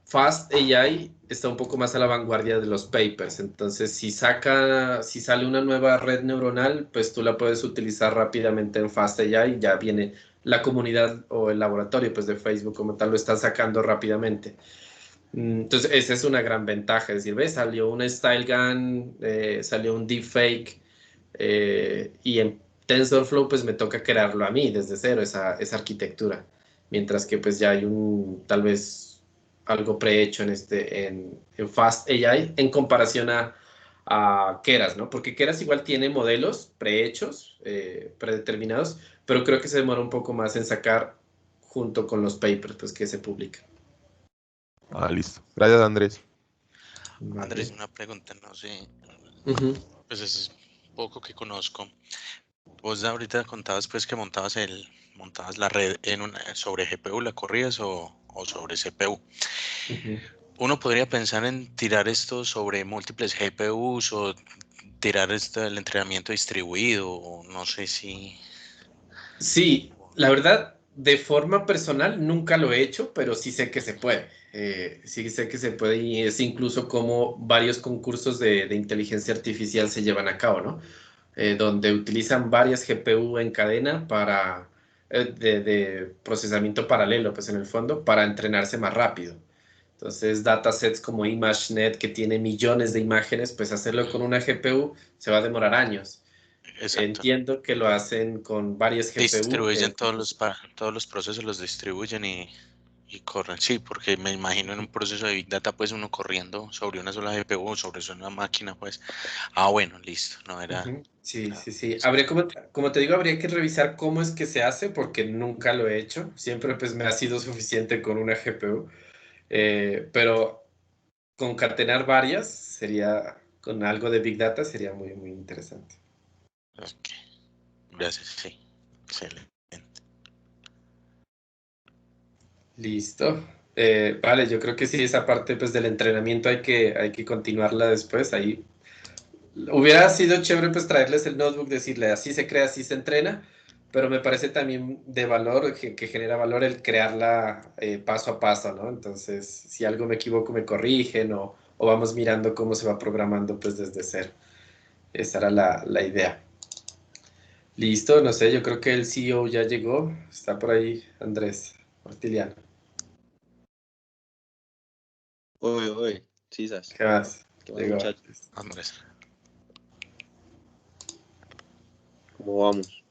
Fast AI está un poco más a la vanguardia de los papers. Entonces, si sale una nueva red neuronal, pues tú la puedes utilizar rápidamente en Fast AI. Ya viene la comunidad o el laboratorio pues, de Facebook como tal, lo están sacando rápidamente. Entonces, esa es una gran ventaja. Es decir, ¿ves? Salió una Style Gun, salió un deepfake, y en TensorFlow pues me toca crearlo a mí desde cero, esa arquitectura. Mientras que pues ya hay tal vez algo prehecho en Fast AI en comparación a Keras, ¿no? Porque Keras igual tiene modelos prehechos, predeterminados, pero creo que se demora un poco más en sacar junto con los papers pues, que se publican. Ah, listo. Gracias, Andrés. Andrés, Vale. una pregunta, no sé, Ujú, pues es poco que conozco. Vos ahorita contabas pues que montabas la red sobre GPU, ¿la corrías o sobre CPU? ujú. Uno podría pensar en tirar esto sobre múltiples GPUs o tirar esto del entrenamiento distribuido, o no sé si... Sí, la verdad, de forma personal nunca lo he hecho, pero sí sé que se puede. Sí sé que se puede y es incluso como varios concursos de inteligencia artificial se llevan a cabo, ¿no? Donde utilizan varias GPU en cadena de procesamiento paralelo, pues en el fondo, para entrenarse más rápido. Entonces, datasets como ImageNet, que tiene millones de imágenes, pues hacerlo con una GPU se va a demorar años. Exacto. Entiendo que lo hacen con varias GPU. Distribuyen todos los procesos, los distribuyen y corren. Sí, porque me imagino en un proceso de Big Data, pues uno corriendo sobre una sola GPU, sobre una máquina, pues. Ah, bueno, listo. No era. Ujú. Sí, era- sí, sí. Como te digo, habría que revisar cómo es que se hace, porque nunca lo he hecho. Siempre pues me ha sido suficiente con una GPU. Pero concatenar varias sería, con algo de Big Data, sería muy, muy interesante. Ok, gracias, sí. Excelente. Listo. Vale, yo creo que sí, esa parte pues del entrenamiento hay que continuarla después. Ahí hubiera sido chévere pues traerles el notebook, decirle así se crea, así se entrena, pero me parece también de valor, que genera valor el crearla paso a paso, ¿no? Entonces, si algo me equivoco, me corrigen o vamos mirando cómo se va programando pues desde cero. Esa era la idea. Listo, no sé, yo creo que el CEO ya llegó. Está por ahí Andrés Martiliano. Uy, uy, sisas. ¿Qué más? ¿Qué más, Llegó. muchachos? Andrés. ¿Cómo vamos?